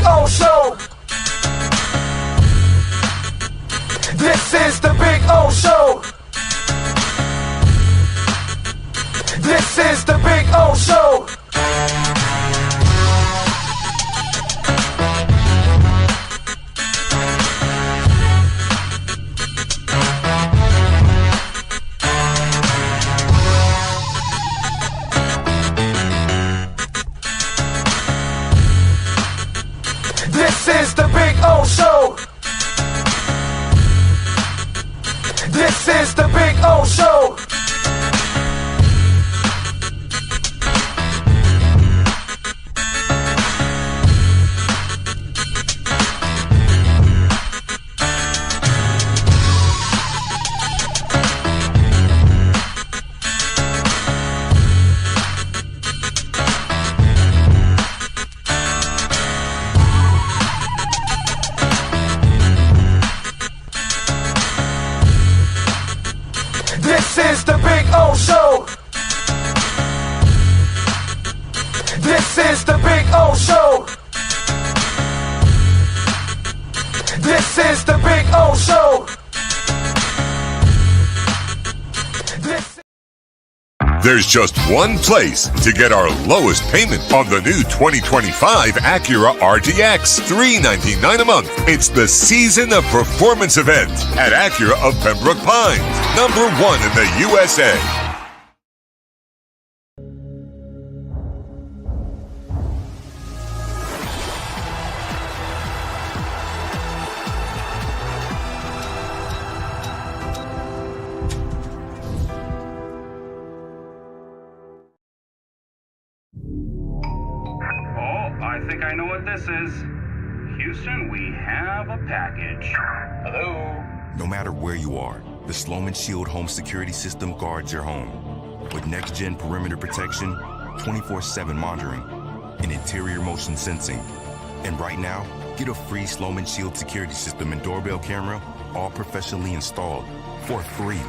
O Show. This is the Big O Show. This is the Big O Show. This is the Big O Show. This is the Big O Show. This is the Big O Show. This is the Big O Show. This is the Big O Show. There's just one place to get our lowest payment on the new 2025 Acura RTX, $399 a month. It's the Season of Performance event at Acura of Pembroke Pines, #1 in the USA. I think I know what this is. Houston, we have a package. Hello? No matter where you are, the Sloman Shield home security system guards your home. With next-gen perimeter protection, 24/7 monitoring, and interior motion sensing. And right now, get a free Sloman Shield security system and doorbell camera, all professionally installed, for free.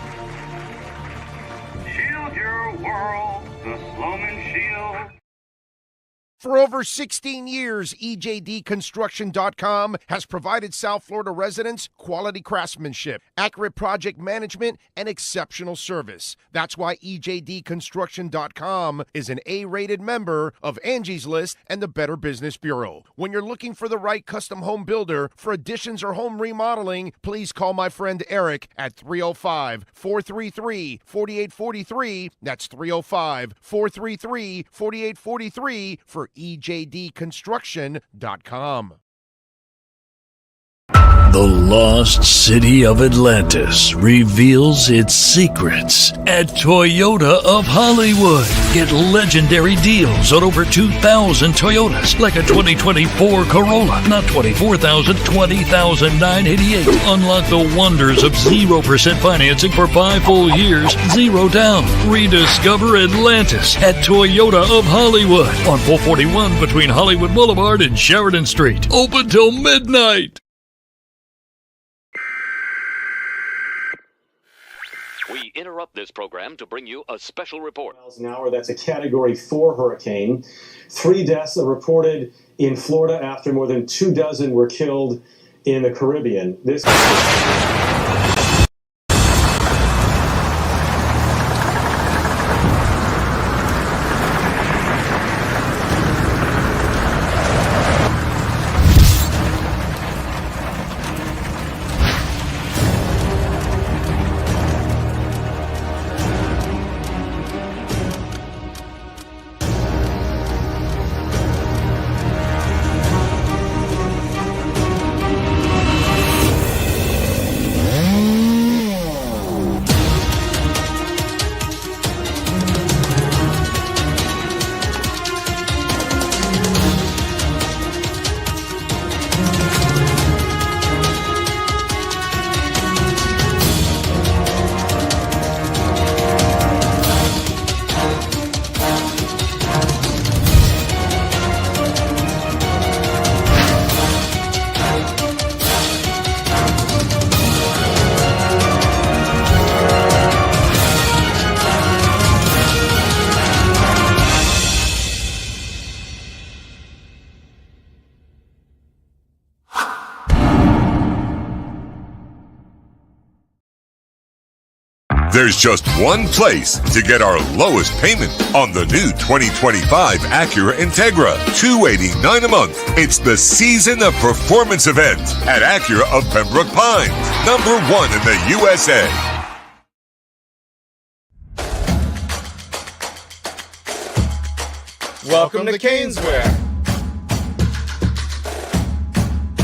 Shield your world, the Sloman Shield. For over 16 years, EJDConstruction.com has provided South Florida residents quality craftsmanship, accurate project management, and exceptional service. That's why EJDConstruction.com is an A-rated member of Angie's List and the Better Business Bureau. When you're looking for the right custom home builder for additions or home remodeling, please call my friend Eric at 305-433-4843. That's 305-433-4843 for EJDConstruction.com. The lost city of Atlantis reveals its secrets at Toyota of Hollywood. Get legendary deals on over 2,000 Toyotas, like a 2024 Corolla, not $24,000, $20,988. Unlock the wonders of 0% financing for 5 full years, 0 down. Rediscover Atlantis at Toyota of Hollywood on 441 between Hollywood Boulevard and Sheridan Street. Open till midnight. We interrupt this program to bring you a special report. Miles an hour, that's a Category 4 hurricane. 3 deaths are reported in Florida after more than 24 were killed in the Caribbean. This There's just one place to get our lowest payment on the new 2025 Acura Integra, $289 a month. It's the Season of Performance event at Acura of Pembroke Pines, #1 in the USA. Welcome to Caneswear.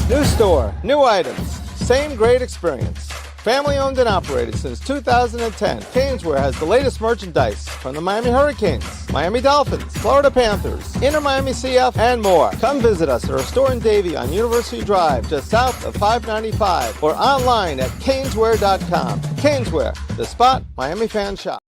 New store, new items, same great experience. Family owned and operated since 2010, Caneswear has the latest merchandise from the Miami Hurricanes, Miami Dolphins, Florida Panthers, Inter Miami CF, and more. Come visit us at our store in Davie on University Drive, just south of 595, or online at caneswear.com. Caneswear, the spot Miami fans shop.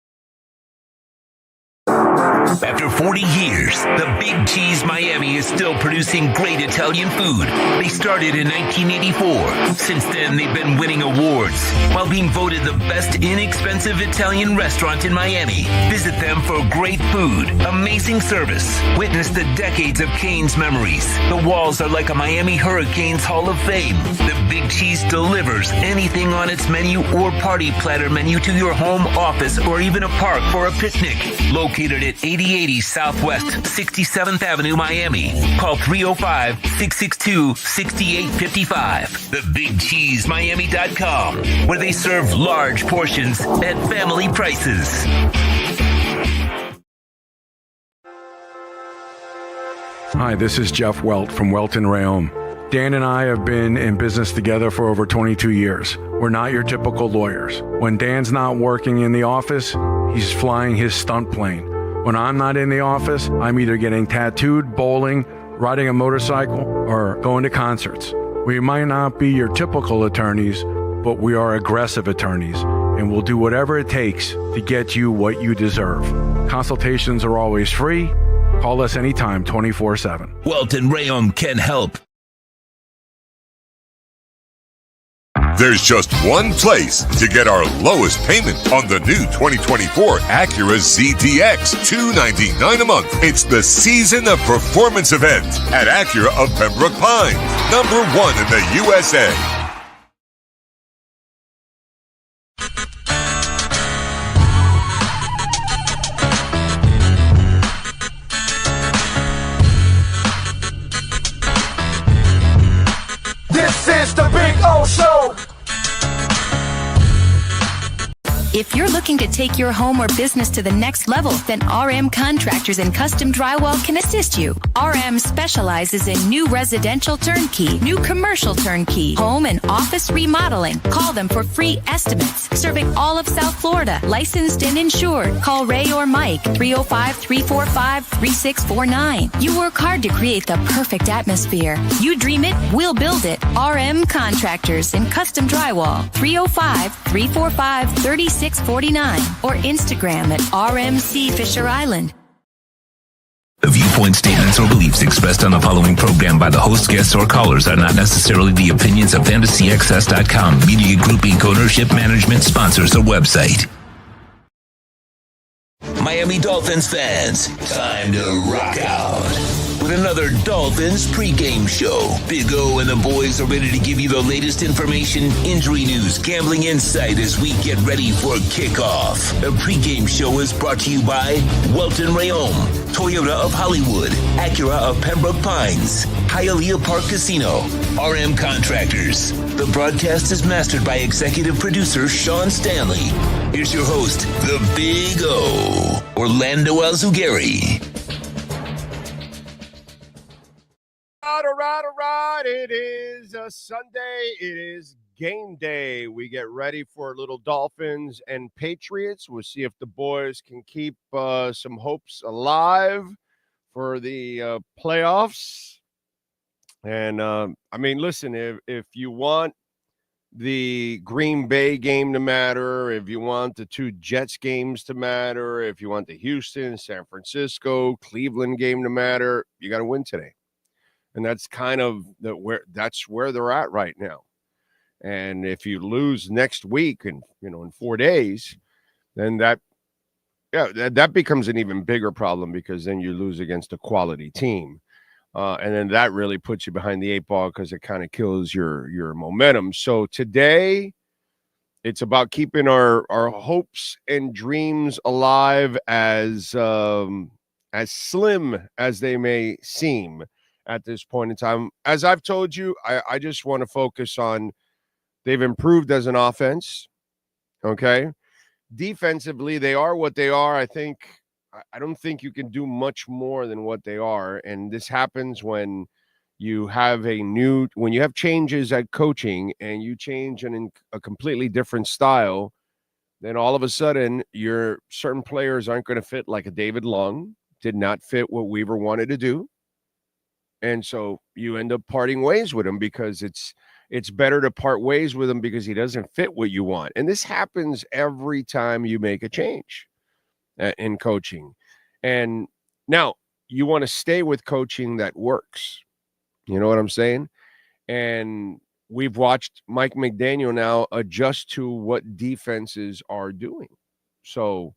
After 40 years, the Big Cheese Miami is still producing great Italian food. They started in 1984. Since then, they've been winning awards while being voted the best inexpensive Italian restaurant in Miami. Visit them for great food, amazing service. Witness the decades of Cane's memories. The walls are like a Miami Hurricanes Hall of Fame. The Big Cheese delivers anything on its menu or party platter menu to your home, office, or even a park for a picnic. Located at 8080 Southwest 67th Avenue, Miami. Call 305-662-6855. TheBigCheeseMiami.com, where they serve large portions at family prices. Hi, this is Jeff Welt from Welton Rayom. Dan and I have been in business together for over 22 years. We're not your typical lawyers. When Dan's not working in the office, he's flying his stunt plane. When I'm not in the office, I'm either getting tattooed, bowling, riding a motorcycle, or going to concerts. We might not be your typical attorneys, but we are aggressive attorneys, and we'll do whatever it takes to get you what you deserve. Consultations are always free. Call us anytime, 24/7. Welton Rayom can help. There's just one place to get our lowest payment on the new 2024 Acura ZDX, $299 a month. It's the Season of Performance event at Acura of Pembroke Pines, #1 in the USA. This is the Big O Show. If you're looking to take your home or business to the next level, then RM Contractors and Custom Drywall can assist you. RM specializes in new residential turnkey, new commercial turnkey, home and office remodeling. Call them for free estimates. Serving all of South Florida, licensed and insured. Call Ray or Mike, 305-345-3649. You work hard to create the perfect atmosphere. You dream it, we'll build it. RM Contractors and Custom Drywall, 305-345-3649 or Instagram at RMC Fisher Island. The viewpoint statements or beliefs expressed on the following program by the host, guests, or callers are not necessarily the opinions of FantasyXS.com, Media Group Inc. ownership, management, sponsors, or website. Miami Dolphins fans, time to rock out with another Dolphins pregame show. Big O and the boys are ready to give you the latest information, injury news, gambling insight as we get ready for kickoff. The pregame show is brought to you by Welton Rayom, Toyota of Hollywood, Acura of Pembroke Pines, Hialeah Park Casino, RM Contractors. The broadcast is mastered by executive producer Sean Stanley. Here's your host, the Big O, Orlando Alzugari. All right. It is a Sunday. It is game day. We get ready for little Dolphins and Patriots. We'll see if the boys can keep some hopes alive for the playoffs. And, listen, if you want the Green Bay game to matter, if you want the two Jets games to matter, if you want the Houston, San Francisco, Cleveland game to matter, you got to win today. And that's kind of where they're at right now. And if you lose next week and in 4 days, then that becomes an even bigger problem, because then you lose against a quality team. And then that really puts you behind the eight ball, because it kind of kills your momentum. So today, It's about keeping our hopes and dreams alive, as slim as they may seem at this point in time. As I've told you, I just want to focus on they've improved as an offense. Okay. Defensively, they are what they are. I don't think you can do much more than what they are. And this happens when you have when you have changes at coaching and you change a completely different style, then all of a sudden your certain players aren't going to fit, like a David Long did not fit what Weaver wanted to do. And so you end up parting ways with him because it's better to part ways with him because he doesn't fit what you want. And this happens every time you make a change in coaching. And now you want to stay with coaching that works. You know what I'm saying? And we've watched Mike McDaniel now adjust to what defenses are doing. So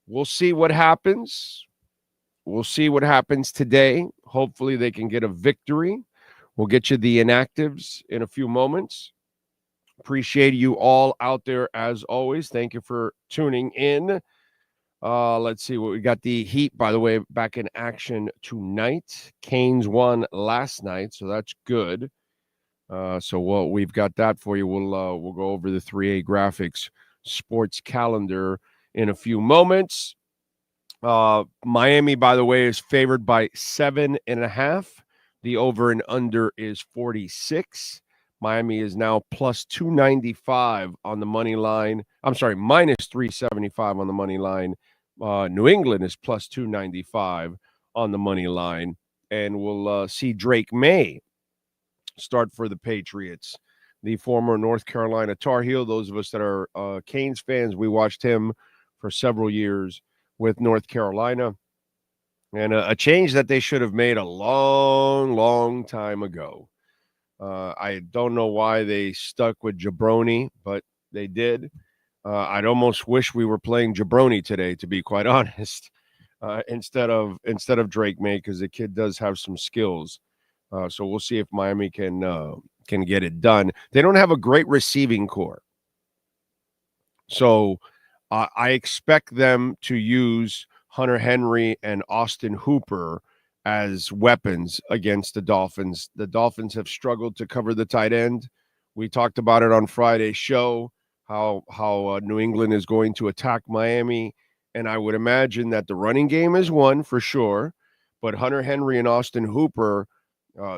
we'll see what happens. We'll see what happens today. Hopefully they can get a victory. We'll get you the inactives in a few moments. Appreciate you all out there as always. Thank you for tuning in. Let's see what we got. The Heat, by the way, back in action tonight. Canes won last night, so that's good. So we've got that for you. We'll go over the 3A graphics sports calendar in a few moments. Miami, by the way, is favored by 7.5. The over and under is 46. Miami is now plus 295 on the money line. I'm sorry, minus 375 on the money line. New England is plus 295 on the money line. And we'll see Drake May start for the Patriots, the former North Carolina Tar Heel. Those of us that are Canes fans, we watched him for several years with North Carolina. And a change that they should have made a long, long time ago. I don't know why they stuck with Jabroni, but they did. I'd almost wish we were playing Jabroni today, to be quite honest, instead of Drake May, because the kid does have some skills. So we'll see if Miami can get it done. They don't have a great receiving core, so I expect them to use Hunter Henry and Austin Hooper as weapons against the Dolphins. The Dolphins have struggled to cover the tight end. We talked about it on Friday's show, how New England is going to attack Miami. And I would imagine that the running game is one for sure. But Hunter Henry and Austin Hooper,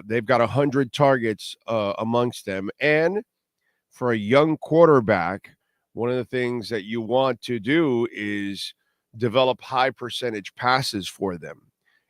they've got 100 targets amongst them. And for a young quarterback, one of the things that you want to do is develop high percentage passes for them.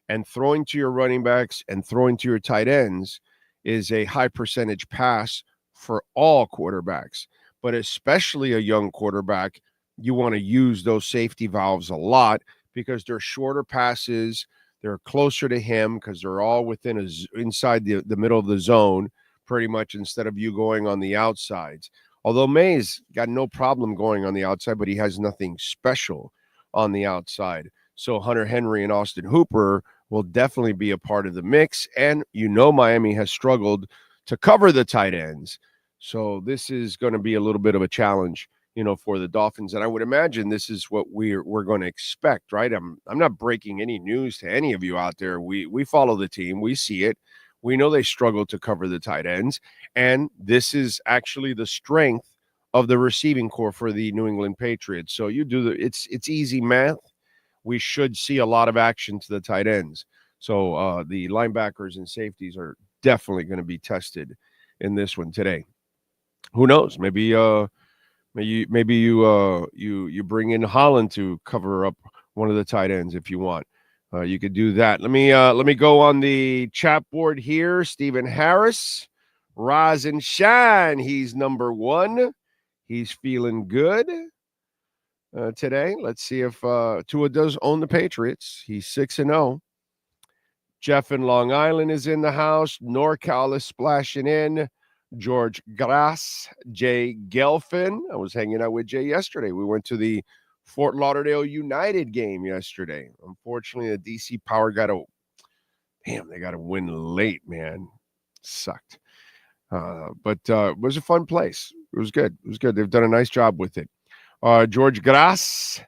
And throwing to your running backs and throwing to your tight ends is a high percentage pass for all quarterbacks. But especially a young quarterback, you want to use those safety valves a lot because they're shorter passes. They're closer to him because they're all within inside the middle of the zone, pretty much, instead of you going on the outsides. Although May's got no problem going on the outside, but he has nothing special on the outside. So Hunter Henry and Austin Hooper will definitely be a part of the mix. And Miami has struggled to cover the tight ends. So this is going to be a little bit of a challenge, for the Dolphins. And I would imagine this is what we're going to expect, right? I'm not breaking any news to any of you out there. We follow the team. We see it. We know they struggle to cover the tight ends. And this is actually the strength of the receiving core for the New England Patriots. So you do it's easy math. We should see a lot of action to the tight ends. So the linebackers and safeties are definitely going to be tested in this one today. Who knows? Maybe you bring in Holland to cover up one of the tight ends if you want. You could do that. Let me go on the chat board here. Stephen Harris, rise and shine. He's number one. He's feeling good today. Let's see if Tua does own the Patriots. He's 6-0. Jeff in Long Island is in the house. NorCal is splashing in. George Grass, Jay Gelfin. I was hanging out with Jay yesterday. We went to the Fort Lauderdale United game yesterday. Unfortunately, the DC Power got to win late, man. Sucked. But it was a fun place. It was good. It was good. They've done a nice job with it. George Grass,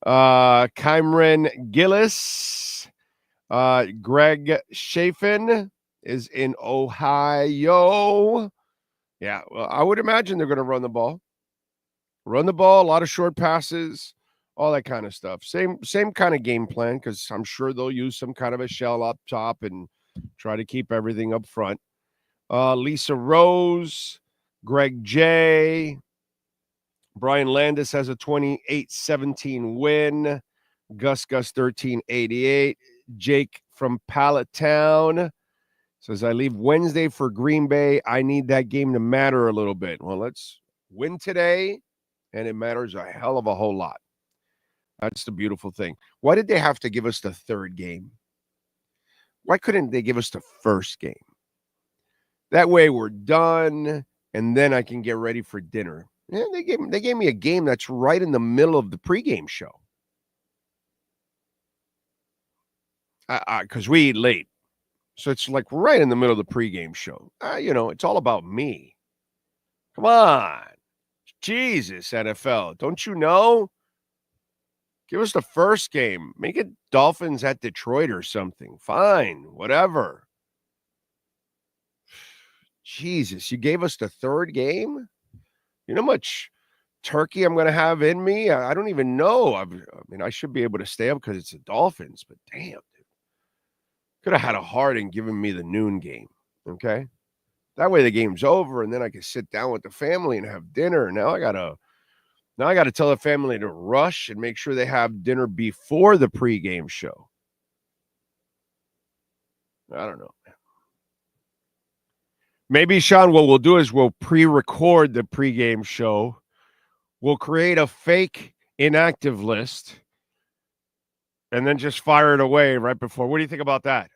Cameron Gillis, Greg Chafin is in Ohio. Yeah, well, I would imagine they're going to run the ball. Run the ball, a lot of short passes, all that kind of stuff. Same kind of game plan, because I'm sure they'll use some kind of a shell up top and try to keep everything up front. Lisa Rose, Greg J. Brian Landis has a 28-17 win. Gus 1388. Jake from Pallettown says, I leave Wednesday for Green Bay. I need that game to matter a little bit. Well, let's win today, and it matters a hell of a whole lot. That's the beautiful thing. Why did they have to give us the third game? Why couldn't they give us the first game? That way we're done, and then I can get ready for dinner. Yeah, they gave me a game that's right in the middle of the pregame show. Because we eat late. So it's like right in the middle of the pregame show. It's all about me. Come on. Jesus, NFL. Don't you know? Give us the first game. Make it Dolphins at Detroit or something. Fine. Whatever. Jesus, you gave us the third game? You know how much turkey I'm going to have in me? I don't even know. I should be able to stay up because it's the Dolphins, but damn, dude. Could have had a heart in giving me the noon game, okay? That way the game's over, and then I can sit down with the family and have dinner. Now I gotta tell the family to rush and make sure they have dinner before the pregame show. I don't know. Maybe, Sean, what we'll do is we'll pre-record the pregame show. We'll create a fake inactive list and then just fire it away right before. What do you think about that?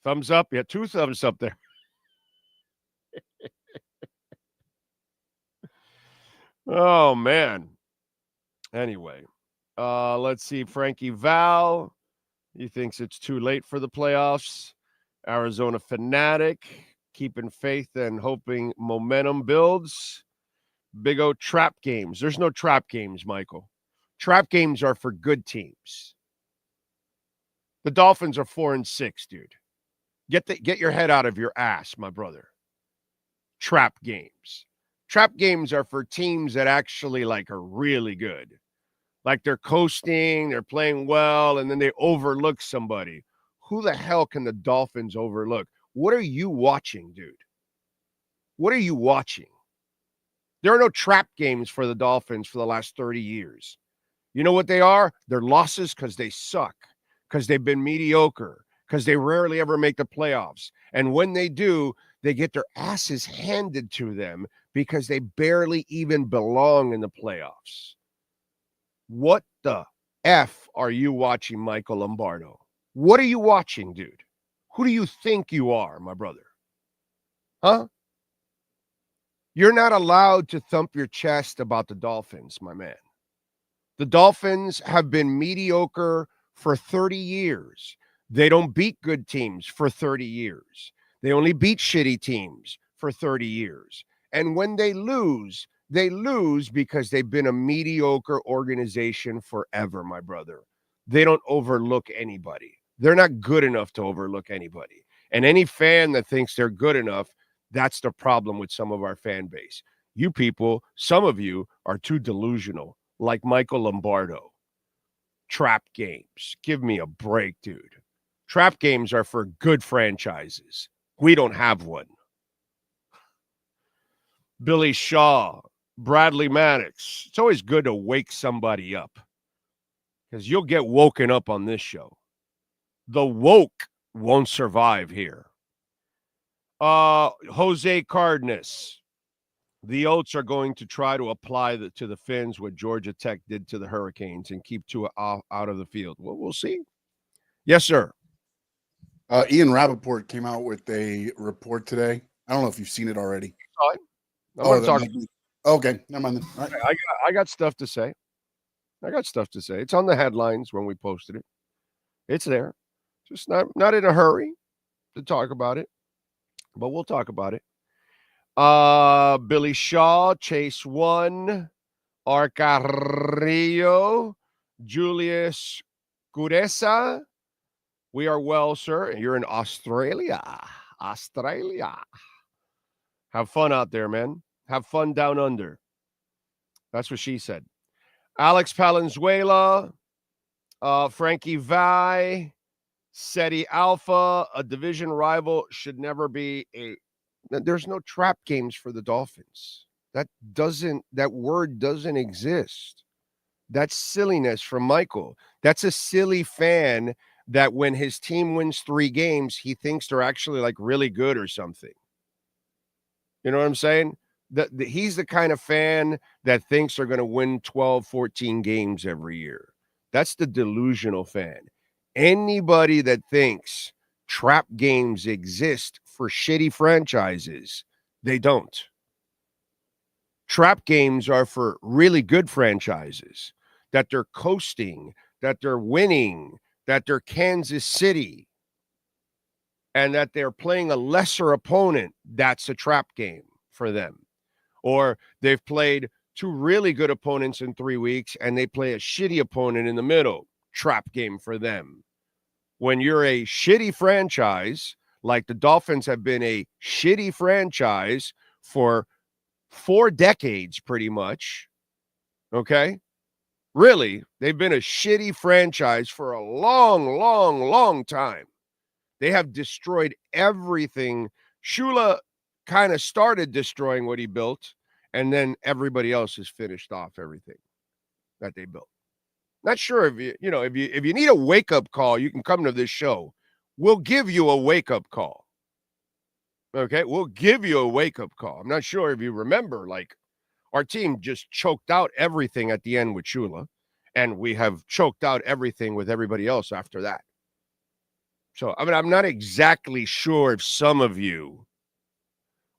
Thumbs up? Yeah, 2 thumbs up there. Oh, man. Anyway, let's see. Frankie Val, he thinks it's too late for the playoffs. Arizona Fanatic, keeping faith and hoping momentum builds. Big O trap games. There's no trap games, Michael. Trap games are for good teams. The Dolphins are 4-6, dude. Get your head out of your ass, my brother. Trap games. Trap games are for teams that actually are really good. Like they're coasting, they're playing well, and then they overlook somebody. Who the hell can the Dolphins overlook? What are you watching, dude? What are you watching? There are no trap games for the Dolphins for the last 30 years. You know what they are? They're losses because they suck, because they've been mediocre, because they rarely ever make the playoffs. And when they do, they get their asses handed to them because they barely even belong in the playoffs. What the F are you watching, Michael Lombardo? What are you watching, dude? Who do you think you are, my brother? Huh? You're not allowed to thump your chest about the Dolphins, my man. The Dolphins have been mediocre for 30 years. They don't beat good teams for 30 years. They only beat shitty teams for 30 years. And when they lose because they've been a mediocre organization forever, my brother. They don't overlook anybody. They're not good enough to overlook anybody. And any fan that thinks they're good enough, that's the problem with some of our fan base. You people, some of you are too delusional, like Michael Lombardo. Trap games. Give me a break, dude. Trap games are for good franchises. We don't have one. Billy Shaw, Bradley Maddox. It's always good to wake somebody up because you'll get woken up on this show. The woke won't survive here. Jose Cardenas. The Oats are going to try to apply to the Finns what Georgia Tech did to the Hurricanes and keep Tua out of the field. Well, we'll see. Yes, sir. Ian Rappaport came out with a report today. I don't know if you've seen it already. Okay, never mind. All right. I got stuff to say. It's on the headlines when we posted it. It's there. Just not in a hurry to talk about it, but we'll talk about it. Billy Shaw, Chase 1, Arcarillo, Julius Guresa. We are well, sir. You're in Australia. Australia. Have fun out there, man. Have fun down under. That's what she said. Alex Palenzuela, Frankie Vai, SETI Alpha, a division rival should never be there's no trap games for the Dolphins. That word doesn't exist. That's silliness from Michael. That's a silly fan that when his team wins 3 games, he thinks they're actually like really good or something. You know what I'm saying? He's the kind of fan that thinks they're going to win 12, 14 games every year. That's the delusional fan. Anybody that thinks trap games exist for shitty franchises, they don't. Trap games are for really good franchises, that they're coasting, that they're winning, that they're Kansas City, and that they're playing a lesser opponent. That's a trap game for them. Or they've played 2 really good opponents in 3 weeks, and they play a shitty opponent in the middle. Trap game for them. When you're a shitty franchise, like the Dolphins have been a shitty franchise for 4 decades, pretty much, okay? Really, they've been a shitty franchise for a long, long, long time. They have destroyed everything. Shula kind of started destroying what he built, and then everybody else has finished off everything that they built. Not sure if you need a wake-up call, you can come to this show. We'll give you a wake-up call. Okay? We'll give you a wake-up call. I'm not sure if you remember, like, our team just choked out everything at the end with Shula, and we have choked out everything with everybody else after that. So, I mean, I'm not exactly sure if some of you,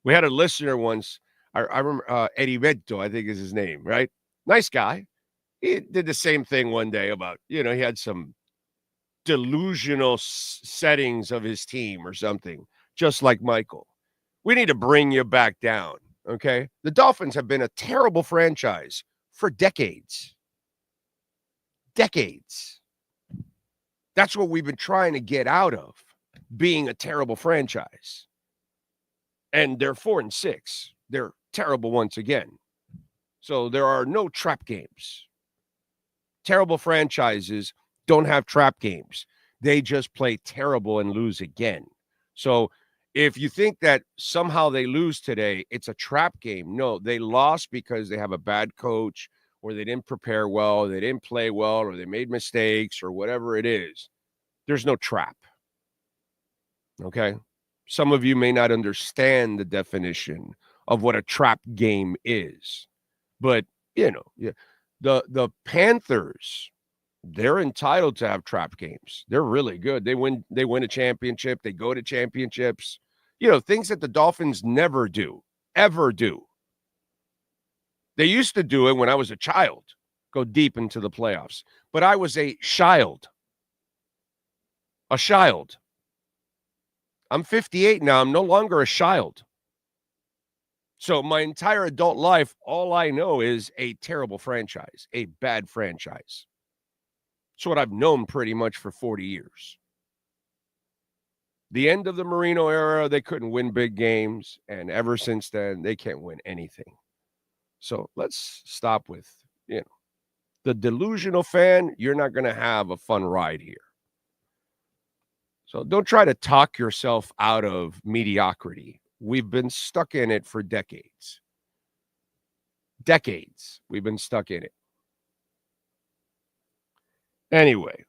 we had a listener once, I remember Eddie Vento, I think is his name, right? Nice guy. He did the same thing one day about, he had some delusional settings of his team or something, just like Michael. We need to bring you back down, okay? The Dolphins have been a terrible franchise for decades. Decades. That's what we've been trying to get out of, being a terrible franchise. And they're 4-6. They're terrible once again. So there are no trap games. Terrible franchises don't have trap games. They just play terrible and lose again. So if you think that somehow they lose today, it's a trap game. No, they lost because they have a bad coach, or they didn't prepare well, they didn't play well, or they made mistakes, or whatever it is. There's no trap. Okay? Some of you may not understand the definition of what a trap game is. But, the Panthers, they're entitled to have trap games. They're really good. They win a championship. They go to championships. Things that the Dolphins never do, ever do. They used to do it when I was a child, go deep into the playoffs. But I was a child. A child. I'm 58 now. I'm no longer a child. So my entire adult life, all I know is a terrible franchise, a bad franchise. It's what I've known pretty much for 40 years. The end of the Marino era, they couldn't win big games. And ever since then, they can't win anything. So let's stop with, the delusional fan. You're not going to have a fun ride here. So don't try to talk yourself out of mediocrity. We've been stuck in it for decades. Decades. We've been stuck in it. Anyway,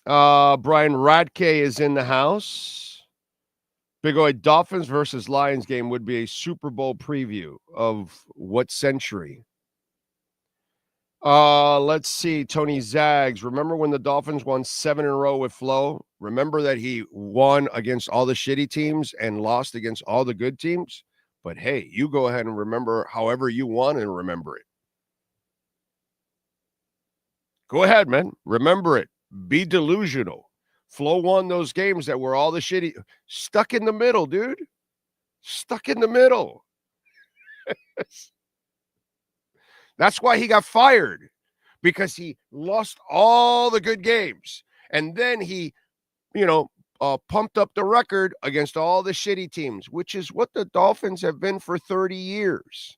Brian Radke is in the house. Big Oi, Dolphins versus Lions game would be a Super Bowl preview of what century? Let's see. Tony Zags. Remember when the Dolphins won 7 in a row with Flo? Remember that he won against all the shitty teams and lost against all the good teams? But hey, you go ahead and remember however you want and remember it. Go ahead, man. Remember it. Be delusional. Flo won those games that were all the shitty. Stuck in the middle, dude. Stuck in the middle. That's why he got fired, because he lost all the good games. And then he, pumped up the record against all the shitty teams, which is what the Dolphins have been for 30 years.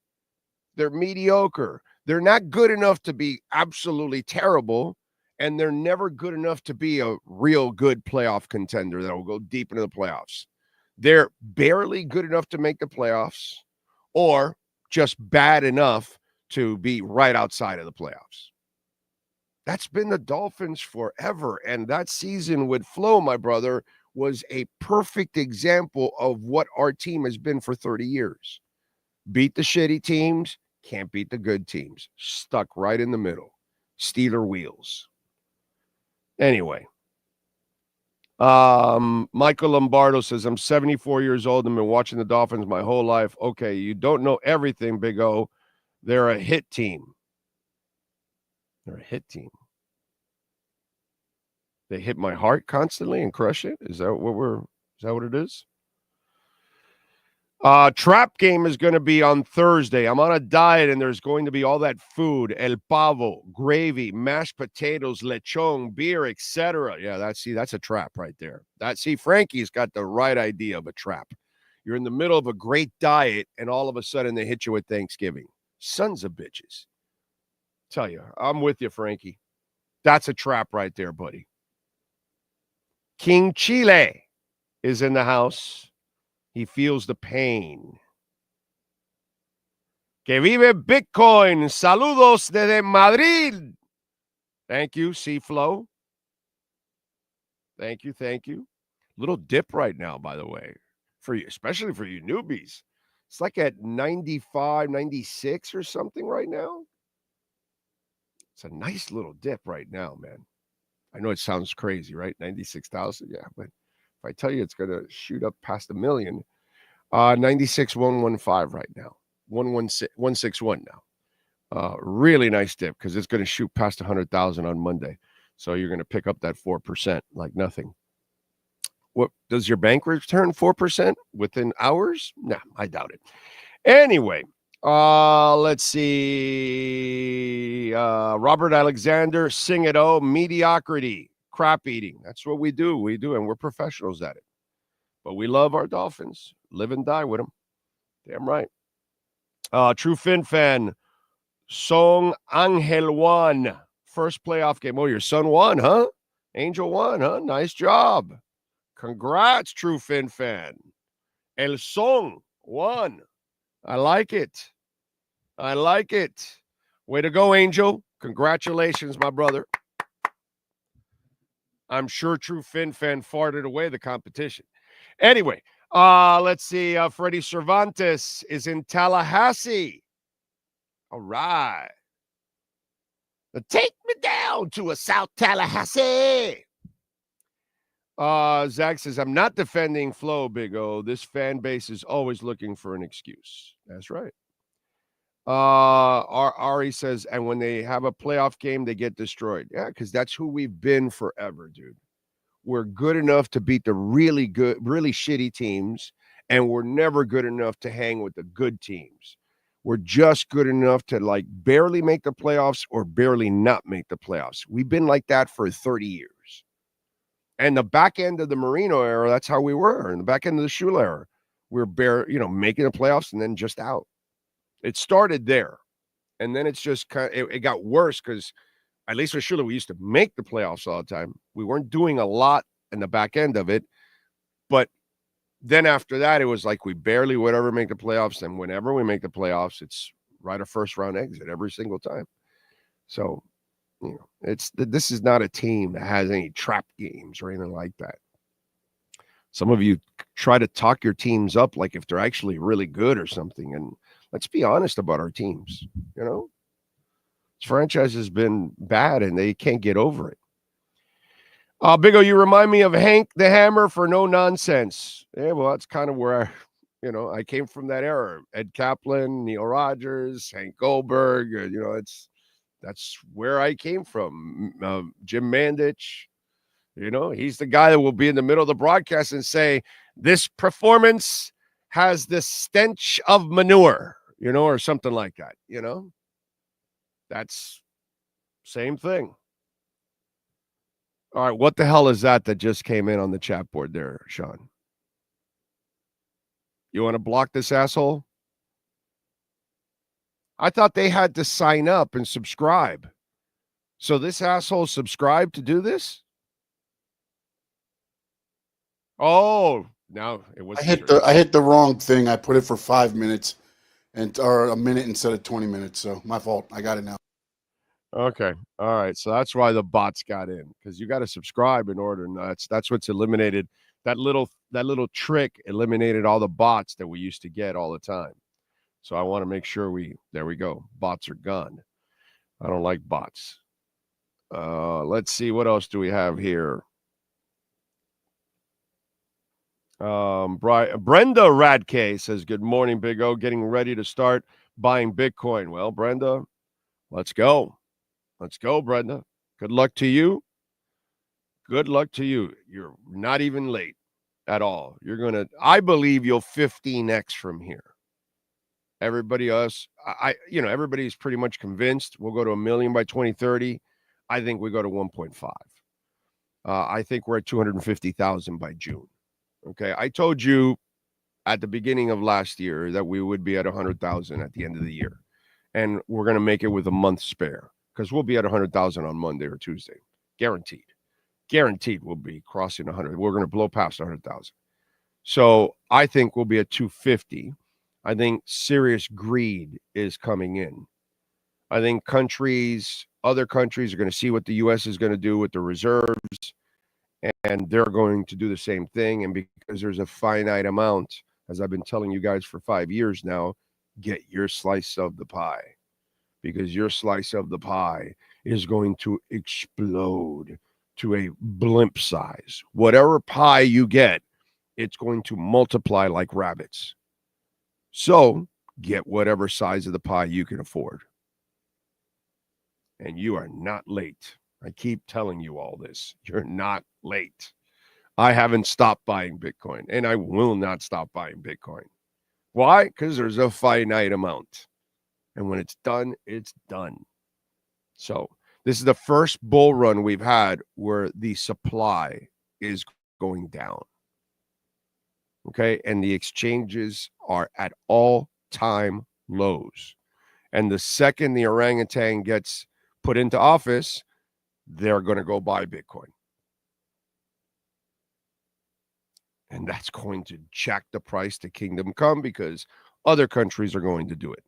They're mediocre. They're not good enough to be absolutely terrible, and they're never good enough to be a real good playoff contender that will go deep into the playoffs. They're barely good enough to make the playoffs, or just bad enough to be right outside of the playoffs. That's been the Dolphins forever, and that season with Flo, my brother, was a perfect example of what our team has been for 30 years. Beat the shitty teams, can't beat the good teams. Stuck right in the middle. Steeler wheels. Anyway, Michael Lombardo says, I'm 74 years old and been watching the Dolphins my whole life. Okay, you don't know everything, Big O. They're a hit team. They're a hit team. They hit my heart constantly and crush it? Is that what it is? Trap game is going to be on Thursday. I'm on a diet, and there's going to be all that food: el pavo, gravy, mashed potatoes, lechon, beer, etc. Yeah, that's a trap right there. Frankie's got the right idea of a trap. You're in the middle of a great diet, and all of a sudden they hit you with Thanksgiving. Sons of bitches. Tell you, I'm with you, Frankie. That's a trap right there, buddy. King Chile is in the house. He feels the pain. Que vive Bitcoin. Saludos desde Madrid. Thank you, C-Flow. Thank you. Little dip right now, by the way, for you, especially for you newbies. It's like at 95, 96 or something right now. It's a nice little dip right now, man. I know it sounds crazy, right? 96,000. Yeah, but if I tell you it's going to shoot up past 1 million, 96,115 right now. 161 now. Really nice dip, because it's going to shoot past 100,000 on Monday. So you're going to pick up that 4% like nothing. What does your bank return 4% within hours? Nah, I doubt it. Anyway, let's see. Robert Alexander, sing it. Oh, mediocrity, crap eating. That's what we do. And we're professionals at it. But we love our Dolphins. Live and die with them. Damn right. True Fin fan, Song Angel won. First playoff game. Oh, your son won, huh? Angel won, huh? Nice job. Congrats, True Fin fan. El Song won. I like it. Way to go, Angel. Congratulations, my brother. I'm sure True Fin fan farted away the competition. Anyway, let's see. Freddie Cervantes is in Tallahassee. All right. Take me down to a South Tallahassee. Zach says, I'm not defending Flo, Big O. This fan base is always looking for an excuse. That's right. Ari says, and when they have a playoff game, they get destroyed. Yeah, because that's who we've been forever, dude. We're good enough to beat the really good, really shitty teams, and we're never good enough to hang with the good teams. We're just good enough to like barely make the playoffs or barely not make the playoffs. We've been like that for 30 years. And the back end of the Marino era, that's how we were. And the back end of the Shula era, we're making the playoffs and then just out. It started there. And then it's just it got worse, because at least with Shula, we used to make the playoffs all the time. We weren't doing a lot in the back end of it. But then after that, it was like we barely would ever make the playoffs. And whenever we make the playoffs, it's right a first round exit every single time. So, this is not a team that has any trap games or anything like that. Some of you try to talk your teams up like if they're actually really good or something. And let's be honest about our teams. This franchise has been bad and they can't get over it. Big O, you remind me of Hank the Hammer for no nonsense. Yeah, well, that's kind of where I came from, that era. Ed Kaplan, Neil Rogers, Hank Goldberg. That's where I came from. Jim Mandich. He's the guy that will be in the middle of the broadcast and say, this performance has the stench of manure. or something like that, That's same thing. All right, what the hell is that just came in on the chat board there, Sean? You want to block this asshole? I thought they had to sign up and subscribe. So this asshole subscribed to do this? Oh, no, it was. I hit the wrong thing. I put it for 5 minutes or a minute instead of 20 minutes. So my fault. I got it now. Okay. All right. So that's why the bots got in, because you got to subscribe in order. And that's what's eliminated. That little trick eliminated all the bots that we used to get all the time. So I want to make sure there we go. Bots are gone. I don't like bots. Let's see. What else do we have here? Brenda Radke says, good morning, Big O. Getting ready to start buying Bitcoin. Well, Brenda, let's go. Let's go, Brenda. Good luck to you. Good luck to you. You're not even late at all. I believe you'll 15x from here. Everybody else, everybody's pretty much convinced we'll go to 1 million by 2030. I think we go to 1.5. I think we're at 250,000 by June. Okay. I told you at the beginning of last year that we would be at 100,000 at the end of the year. And we're going to make it with a month spare, because we'll be at 100,000 on Monday or Tuesday. Guaranteed. Guaranteed we'll be crossing 100. We're going to blow past 100,000. So I think we'll be at 250. I think serious greed is coming in. I think other countries are going to see what the U.S. is going to do with the reserves, and they're going to do the same thing. And because there's a finite amount, as I've been telling you guys for 5 years now, get your slice of the pie, because your slice of the pie is going to explode to a blimp size. Whatever pie you get, it's going to multiply like rabbits. So get whatever size of the pie you can afford. And you are not late. I keep telling you all this. You're not late. I haven't stopped buying Bitcoin, and I will not stop buying Bitcoin. Why? Because there's a finite amount. And when it's done, it's done. So this is the first bull run we've had where the supply is going down. Okay. And the exchanges are at all-time lows. And the second the orangutan gets put into office, they're going to go buy Bitcoin. And that's going to jack the price to kingdom come, because other countries are going to do it.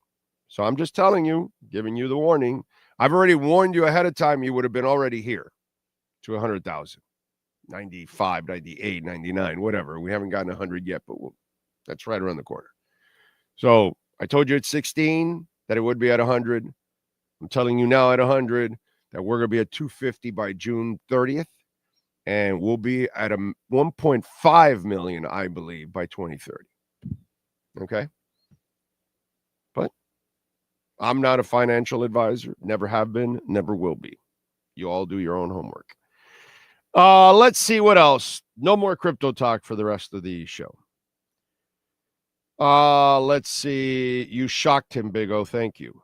So I'm just telling you, giving you the warning. I've already warned you ahead of time. You would have been already here to 100,000, 95, 98, 99, whatever. We haven't gotten 100 yet, but that's right around the corner. So I told you at 16 that it would be at 100. I'm telling you now at 100 that we're going to be at 250 by June 30th. And we'll be at a 1.5 million, I believe, by 2030. Okay? But I'm not a financial advisor. Never have been, never will be. You all do your own homework. Let's see what else. No more crypto talk for the rest of the show. Let's see. You shocked him, Big O. Thank you.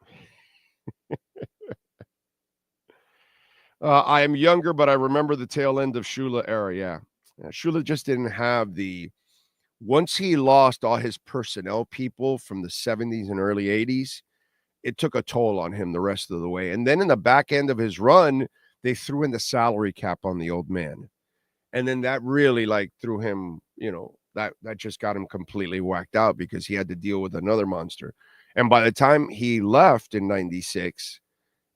I am younger, but I remember the tail end of Shula era. Yeah. Shula just didn't have once he lost all his personnel people from the 70s and early 80s, it took a toll on him the rest of the way. And then in the back end of his run, they threw in the salary cap on the old man. And then that really threw him, that just got him completely whacked out, because he had to deal with another monster. And by the time he left in 96,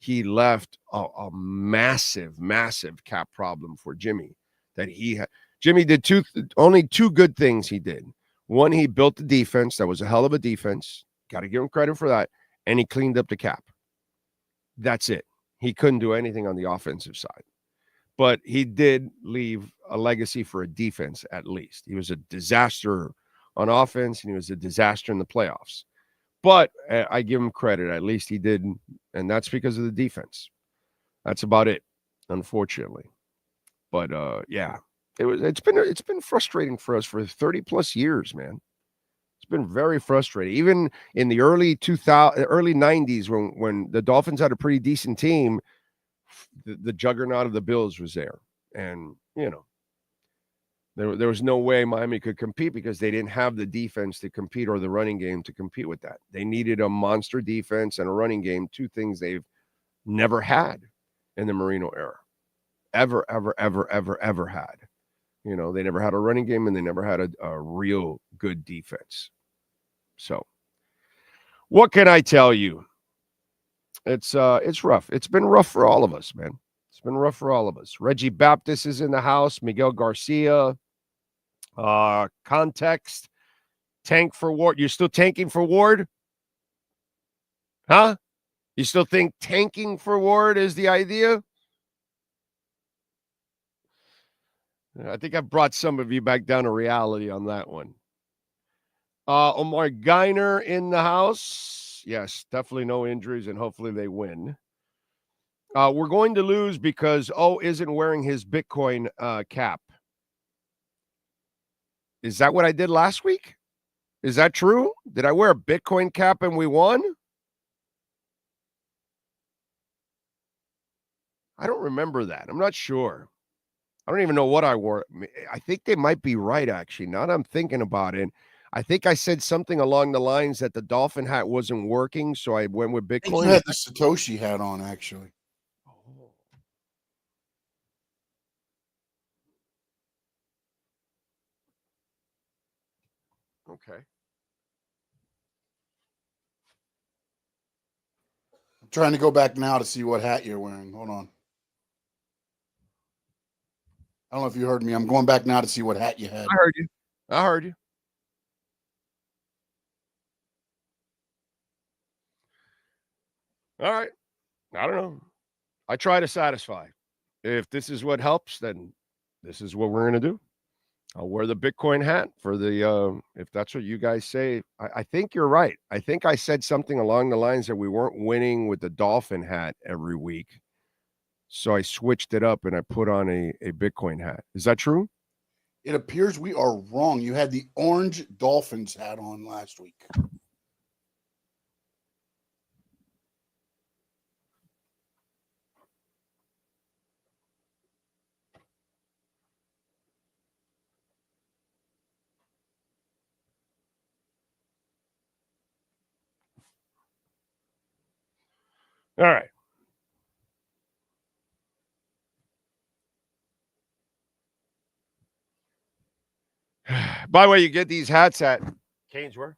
he left a massive, massive cap problem for Jimmy that he had. Jimmy did only two good things he did. One, he built the defense. That was a hell of a defense. Got to give him credit for that. And he cleaned up the cap. That's it. He couldn't do anything on the offensive side. But he did leave a legacy for a defense, at least. He was a disaster on offense, and he was a disaster in the playoffs. But I give him credit. At least he did, and that's because of the defense. That's about it, unfortunately. But yeah, it's been frustrating for us for 30 plus years, man. It's been very frustrating. Even in the early 90s when the Dolphins had a pretty decent team, the juggernaut of the Bills was there. And, there was no way Miami could compete because they didn't have the defense to compete or the running game to compete with that. They needed a monster defense and a running game, two things they've never had in the Marino era. Ever had. They never had a running game and they never had a real good defense. So, what can I tell you? It's rough. It's been rough for all of us, man. It's been rough for all of us. Reggie Baptist is in the house. Miguel Garcia. Context. Tank for Ward. You're still tanking for Ward? Huh? You still think tanking for Ward is the idea? I think I've brought some of you back down to reality on that one. Omar Geiner in the house. Yes, definitely no injuries, and hopefully they win. We're going to lose because isn't wearing his Bitcoin cap. Is that what I did last week? Is that true? Did I wear a Bitcoin cap and we won? I don't remember that. I'm not sure. I don't even know what I wore. I think they might be right, actually. Now that I'm thinking about it, I think I said something along the lines that the Dolphin hat wasn't working, so I went with Bitcoin. I think you had the Satoshi hat on, actually. Okay. I'm trying to go back now to see what hat you're wearing. Hold on. I don't know if you heard me. I'm going back now to see what hat you had. I heard you. All right. I don't know. I try to satisfy. If this is what helps, then this is what we're going to do. I'll wear the Bitcoin hat for the, if that's what you guys say. I think you're right. I think I said something along the lines that we weren't winning with the Dolphin hat every week. So I switched it up and I put on a Bitcoin hat. Is that true? It appears we are wrong. You had the orange Dolphins hat on last week. All right. By the way, you get these hats at Caneswear.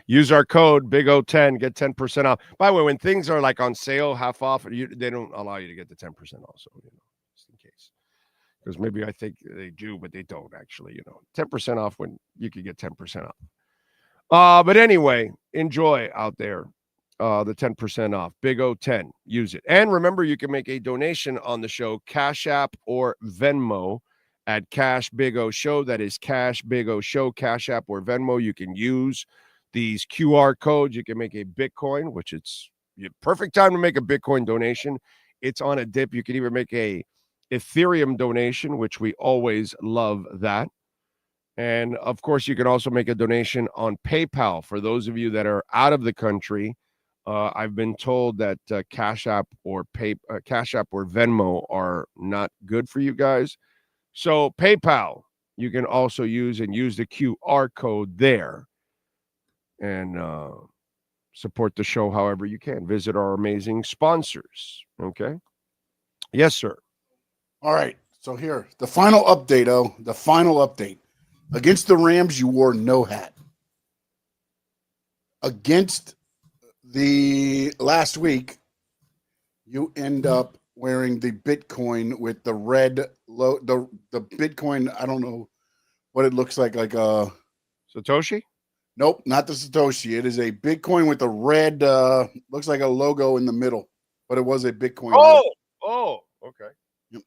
Use our code BIG010, get 10% off. By the way, when things are like on sale, half off, they don't allow you to get the 10% also, just in case. Because maybe I think they do, but they don't actually, 10% off when you could get 10% off. But anyway, enjoy out there. The 10% off. BIG010. Use it. And remember, you can make a donation on the show, Cash App or Venmo at Cash Big O Show. That is Cash Big O Show, Cash App or Venmo. You can use these QR codes. You can make a Bitcoin, which it's perfect time to make a Bitcoin donation. It's on a dip. You can even make a Ethereum donation, which we always love that. And of course, you can also make a donation on PayPal for those of you that are out of the country. I've been told that Cash App or Venmo are not good for you guys. So PayPal, you can also use the QR code there and support the show however you can. Visit our amazing sponsors. Okay. Yes, sir. All right. So here, the final update, the final update. Against the Rams, you wore no hat. Against the last week, you end up wearing the Bitcoin with the red the Bitcoin. I don't know what it looks like a Satoshi. Nope, not the Satoshi. It is a Bitcoin with a red looks like a logo in the middle, but it was a Bitcoin. Oh, okay. Yep.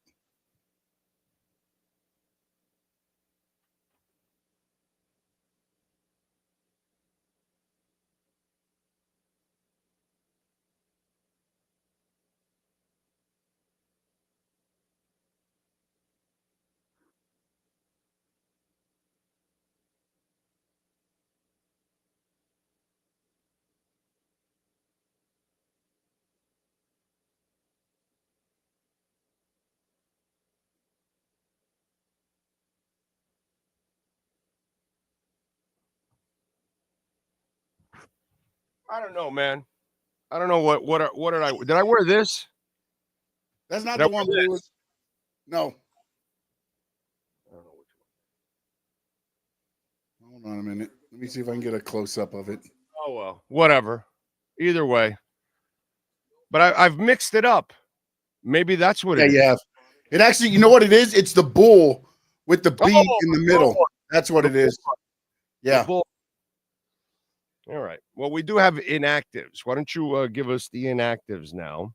I don't know, man. I don't know what did I wear this? That's not the one that it was. No. Hold on a minute. Let me see if I can get a close up of it. Oh well, whatever. Either way. But I've mixed it up. Maybe that's what it is. Yeah. It actually, you know what it is? It's the bull with the bead in the middle. That's what it is. Yeah. All right. Well, we do have inactives. Why don't you give us the inactives now?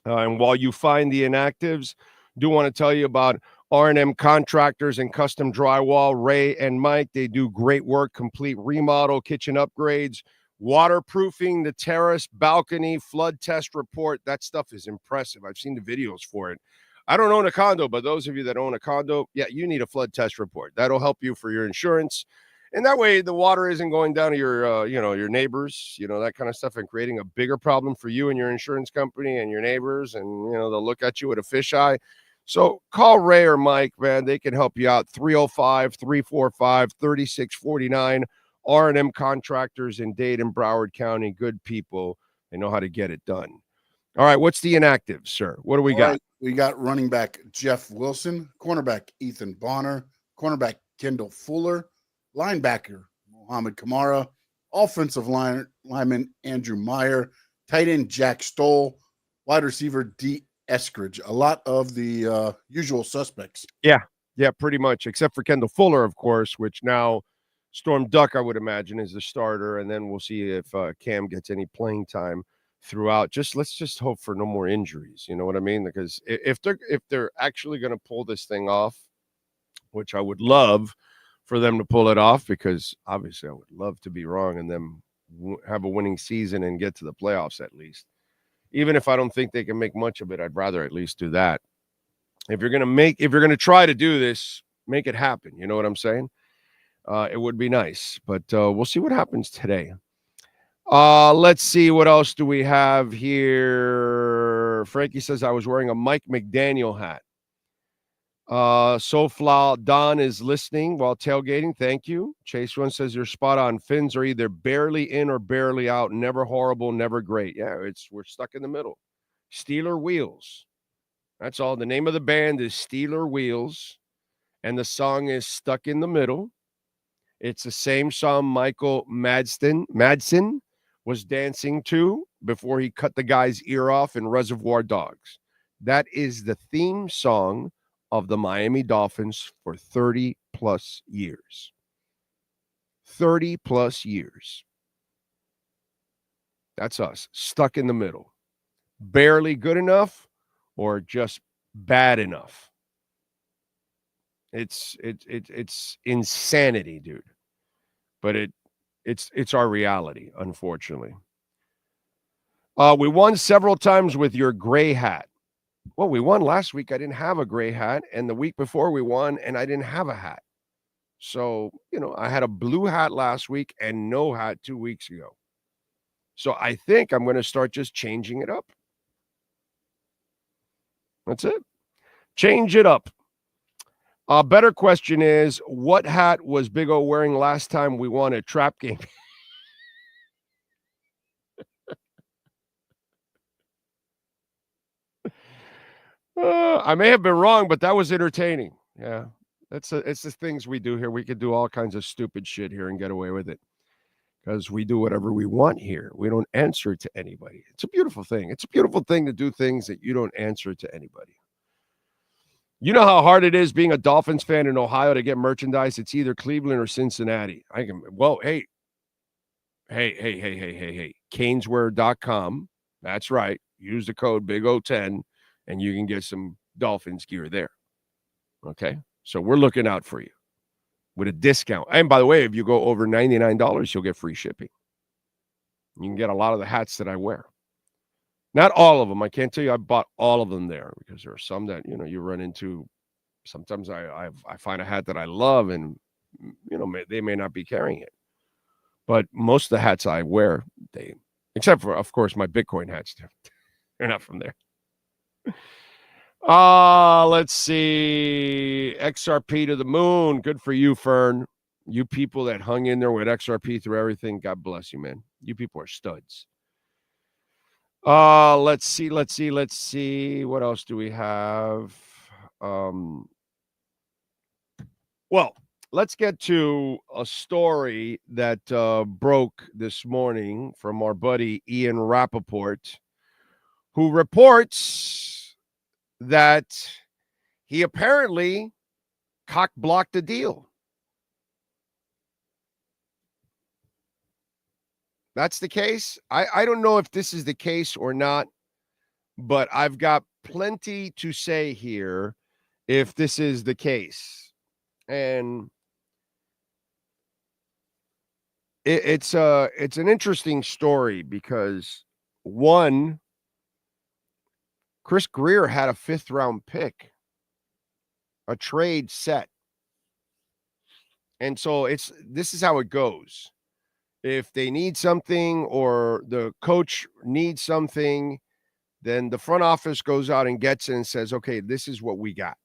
And while you find the inactives, do want to tell you about R&M Contractors and Custom Drywall, Ray and Mike. They do great work, complete remodel, kitchen upgrades, waterproofing the terrace, balcony, flood test report. That stuff is impressive. I've seen the videos for it. I don't own a condo, but those of you that own a condo, yeah, you need a flood test report. That'll help you for your insurance. And that way the water isn't going down to your, your neighbors, that kind of stuff, and creating a bigger problem for you and your insurance company and your neighbors. And, they'll look at you with a fisheye. So call Ray or Mike, man. They can help you out. 305-345-3649. R&M Contractors in Dade and Broward County. Good people. They know how to get it done. All right, what's the inactive, sir? What do we got? Right. We got running back Jeff Wilson, cornerback Ethan Bonner, cornerback Kendall Fuller, linebacker Mohamed Kamara, offensive lineman Andrew Meyer, tight end Jack Stoll, wide receiver D. Eskridge. A lot of the usual suspects. Yeah, pretty much, except for Kendall Fuller, of course, which now Storm Duck, I would imagine, is the starter, and then we'll see if Cam gets any playing time throughout. Let's just hope for no more injuries. You know what I mean? Because if they're actually going to pull this thing off, which I would love for them to pull it off, because obviously I would love to be wrong and them have a winning season and get to the playoffs at least. Even if I don't think they can make much of it, I'd rather at least do that. If you're going to try to do this, make it happen. You know what I'm saying? It would be nice, but we'll see what happens today. Let's see. What else do we have here? Frankie says, I was wearing a Mike McDaniel hat. Sofla Don is listening while tailgating. Thank you. Chase One says, you're spot on. Fins are either barely in or barely out. Never horrible, never great. Yeah, we're stuck in the middle. Steeler Wheels. That's all. The name of the band is Steeler Wheels, and the song is Stuck in the Middle. It's the same song Michael Madsen was dancing to before he cut the guy's ear off in Reservoir Dogs. That is the theme song of the Miami Dolphins for 30-plus years. 30-plus years. That's us, stuck in the middle. Barely good enough or just bad enough. It's insanity, dude. But it's our reality, unfortunately. We won several times with your gray hat. Well, we won last week. I didn't have a gray hat. And the week before we won, and I didn't have a hat. So, I had a blue hat last week and no hat 2 weeks ago. So I think I'm going to start just changing it up. That's it. Change it up. A better question is, what hat was Big O wearing last time we won a trap game? I may have been wrong, but that was entertaining. Yeah, it's the things we do here. We could do all kinds of stupid shit here and get away with it because we do whatever we want here. We don't answer to anybody. It's a beautiful thing. It's a beautiful thing to do things that you don't answer to anybody. You know how hard it is being a Dolphins fan in Ohio to get merchandise? It's either Cleveland or Cincinnati. Hey. Caneswear.com. That's right. Use the code BIG010 and you can get some Dolphins gear there. Okay? So we're looking out for you with a discount. And by the way, if you go over $99, you'll get free shipping. You can get a lot of the hats that I wear. Not all of them. I can't tell you I bought all of them there because there are some that, you run into. Sometimes I find a hat that I love and, they may not be carrying it. But most of the hats I wear, except for, of course, my Bitcoin hats, they're not from there. Let's see. XRP to the moon. Good for you, Fern. You people that hung in there with XRP through everything, God bless you, man. You people are studs. Let's see. What else do we have? Well, let's get to a story that broke this morning from our buddy Ian Rappaport, who reports that he apparently cock-blocked a deal. That's the case. I don't know if this is the case or not, but I've got plenty to say here if this is the case. And it's an interesting story because, one, Chris Greer had a 5th-round pick, a trade set. And so this is how it goes. If they need something or the coach needs something, then the front office goes out and gets it and says, okay, this is what we got.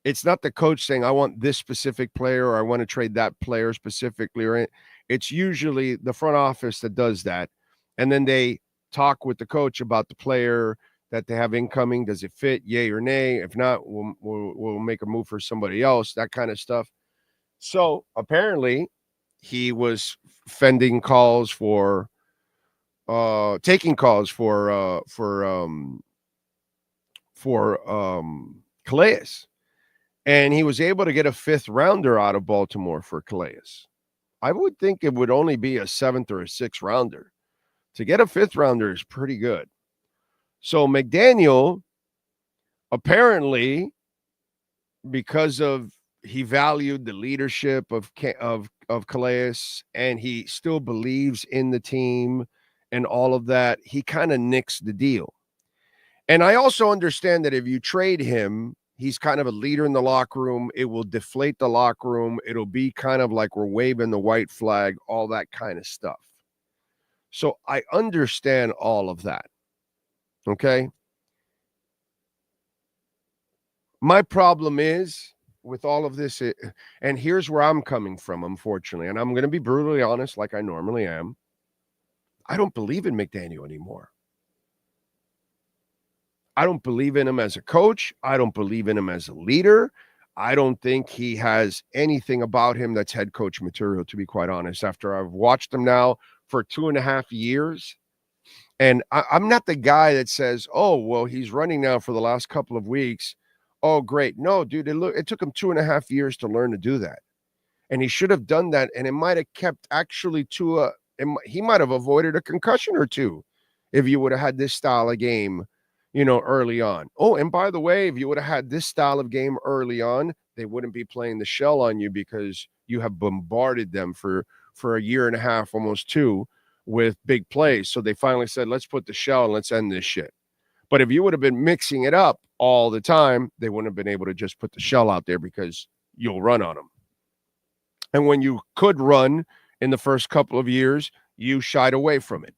It's not the coach saying, I want this specific player or I want to trade that player specifically. Or it's usually the front office that does that. And then they talk with the coach about the player that they have incoming. Does it fit? Yay or nay? If not, we'll make a move for somebody else, that kind of stuff. So apparently he was taking calls for Calais. And he was able to get a 5th rounder out of Baltimore for Calais. I would think it would only be a 7th or a 6th rounder. To get a 5th rounder is pretty good. So McDaniel, apparently, because of he valued the leadership of Calais, and he still believes in the team and all of that, he kind of nixed the deal. And I also understand that if you trade him, he's kind of a leader in the locker room. It will deflate the locker room. It'll be kind of like we're waving the white flag, all that kind of stuff. So I understand all of that. Okay? My problem is with all of this, and here's where I'm coming from, unfortunately, and I'm going to be brutally honest like I normally am. I don't believe in McDaniel anymore. I don't believe in him as a coach. I don't believe in him as a leader. I don't think he has anything about him that's head coach material, to be quite honest, after I've watched him now for 2.5 years. And I'm not the guy that says, oh, well, he's running now for the last couple of weeks. Oh, great. No, dude, it took him 2.5 years to learn to do that. And he should have done that. And it might have kept actually he might have avoided a concussion or two if you would have had this style of game, early on. Oh, and by the way, if you would have had this style of game early on, they wouldn't be playing the shell on you because you have bombarded them for 1.5 years, almost 2, with big plays. So they finally said, let's put the shell and let's end this shit. But if you would have been mixing it up all the time, they wouldn't have been able to just put the shell out there because you'll run on them. And when you could run in the first couple of years, you shied away from it.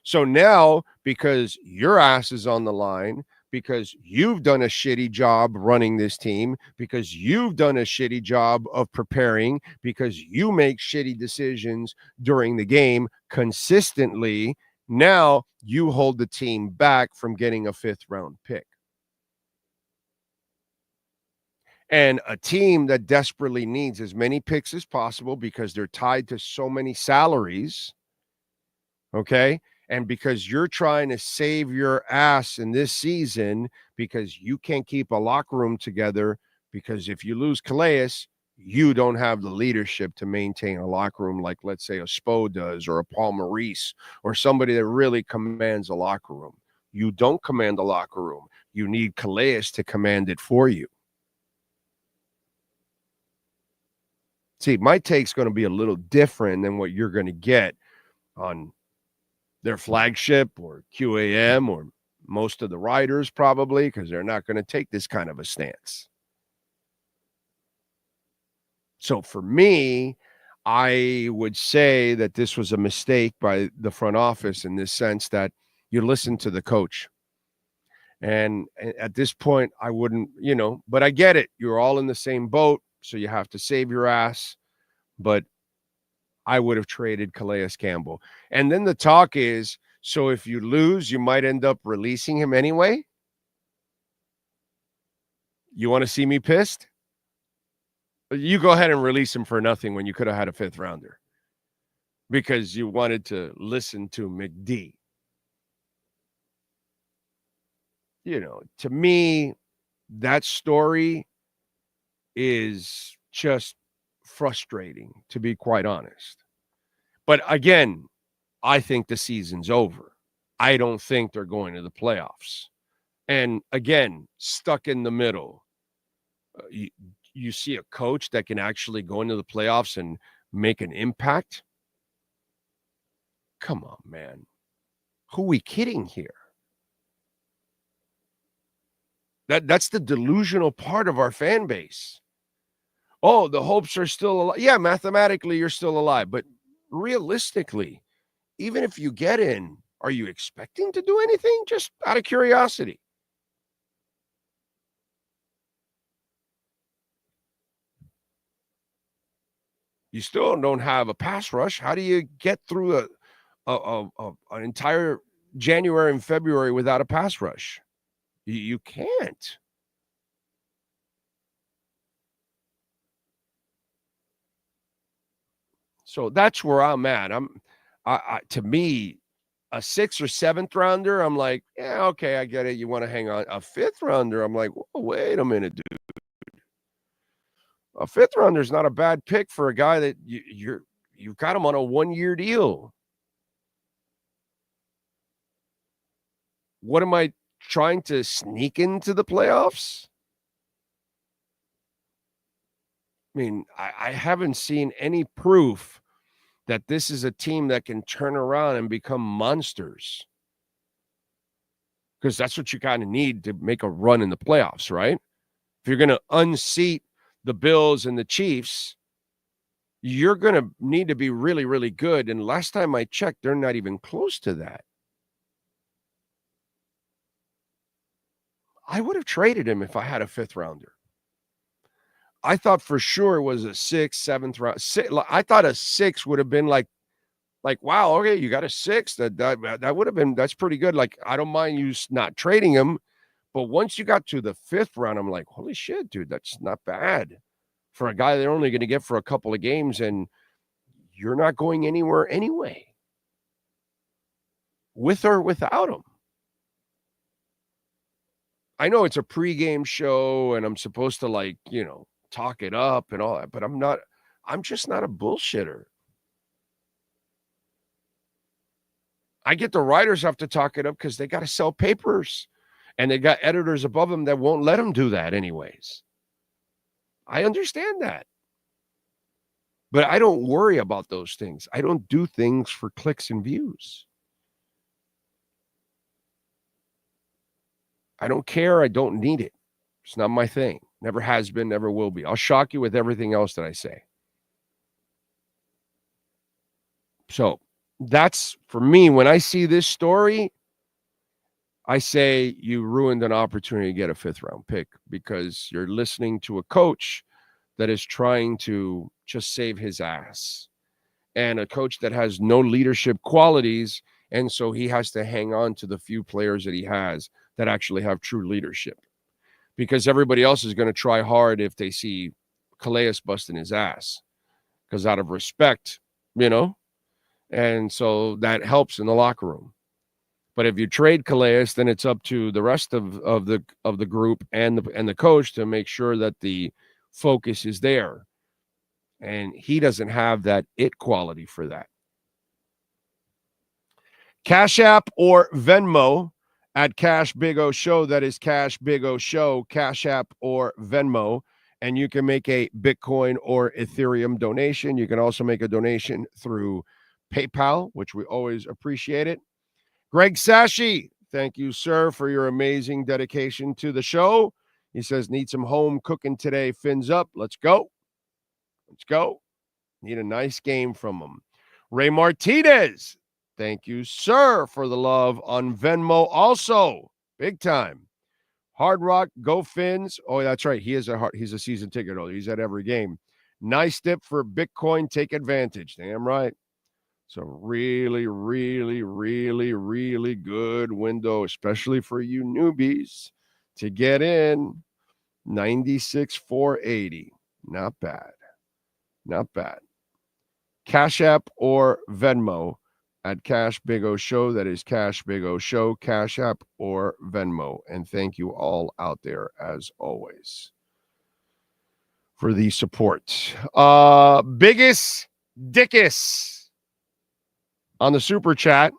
So now, because your ass is on the line, because you've done a shitty job running this team, because you've done a shitty job of preparing, because you make shitty decisions during the game consistently, now you hold the team back from getting a 5th-round pick. And a team that desperately needs as many picks as possible because they're tied to so many salaries, okay? And because you're trying to save your ass in this season because you can't keep a locker room together, because if you lose Calais, you don't have the leadership to maintain a locker room like, let's say, a Spo does or a Paul Maurice or somebody that really commands a locker room. You don't command the locker room. You need Calais to command it for you. See, my take's going to be a little different than what you're going to get on their flagship or QAM or most of the writers probably, because they're not going to take this kind of a stance. So for me, I would say that this was a mistake by the front office in this sense that you listen to the coach. And at this point, I wouldn't, but I get it. You're all in the same boat. so you have to save your ass. But I would have traded Calais Campbell. And then the talk is, so if you lose, you might end up releasing him anyway? You want to see me pissed? You go ahead and release him for nothing when you could have had a 5th rounder because you wanted to listen to McD. You know, to me, that story is just frustrating, to be quite honest. But again, I think the season's over. I don't think they're going to the playoffs. And again, stuck in the middle. You see a coach that can actually go into the playoffs and make an impact? Come on, man. Who are we kidding here? That's the delusional part of our fan base. Oh, the hopes are still alive. Yeah, mathematically, you're still alive. But realistically, even if you get in, are you expecting to do anything? Just out of curiosity. You still don't have a pass rush. How do you get through an entire January and February without a pass rush? You can't. So that's where I'm at. To me, a 6th or 7th rounder, I'm like, yeah, okay, I get it. You want to hang on. A 5th rounder, I'm like, whoa, wait a minute, dude. A 5th rounder is not a bad pick for a guy that you've got him on a 1-year deal. What am I trying to sneak into the playoffs? I mean, I haven't seen any proof that this is a team that can turn around and become monsters. Because that's what you kind of need to make a run in the playoffs, right? If you're going to unseat the Bills and the Chiefs, you're going to need to be really, really good. And last time I checked, they're not even close to that. I would have traded him if I had a 5th rounder. I thought for sure it was a 6th, 7th round. I thought a 6 would have been like, wow, okay, you got a 6. That would have been, that's pretty good. Like, I don't mind you not trading him. But once you got to the 5th round, I'm like, holy shit, dude, that's not bad for a guy they're only going to get for a couple of games, and you're not going anywhere anyway, with or without him. I know it's a pregame show, and I'm supposed to, talk it up and all that, but I'm just not a bullshitter. I get the writers have to talk it up because they got to sell papers. And they got editors above them that won't let them do that anyways. I understand that. But I don't worry about those things. I don't do things for clicks and views. I don't care. I don't need it. It's not my thing. Never has been, never will be. I'll shock you with everything else that I say. So that's, for me, when I see this story, I say you ruined an opportunity to get a 5th round pick because you're listening to a coach that is trying to just save his ass, and a coach that has no leadership qualities. And so he has to hang on to the few players that he has that actually have true leadership, because everybody else is going to try hard if they see Calais busting his ass, because out of respect, and so that helps in the locker room. But if you trade Calais, then it's up to the rest of the group and the coach to make sure that the focus is there. And he doesn't have that it quality for that. Cash App or Venmo at Cash Big O Show. That is Cash Big O Show, Cash App or Venmo. And you can make a Bitcoin or Ethereum donation. You can also make a donation through PayPal, which we always appreciate it. Greg Sashi, thank you, sir, for your amazing dedication to the show. He says, need some home cooking today. Fins up. Let's go. Let's go. Need a nice game from him. Ray Martinez, thank you, sir, for the love on Venmo also. Big time. Hard Rock, go Fins. Oh, that's right. He's a season ticket holder. He's at every game. Nice dip for Bitcoin. Take advantage. Damn right. So really, really, really, really good window, especially for you newbies to get in. 96,480. Not bad. Not bad. Cash App or Venmo at Cash Big O Show. That is Cash Big O Show, Cash App or Venmo. And thank you all out there, as always, for the support. Biggest Dickus on the Super Chat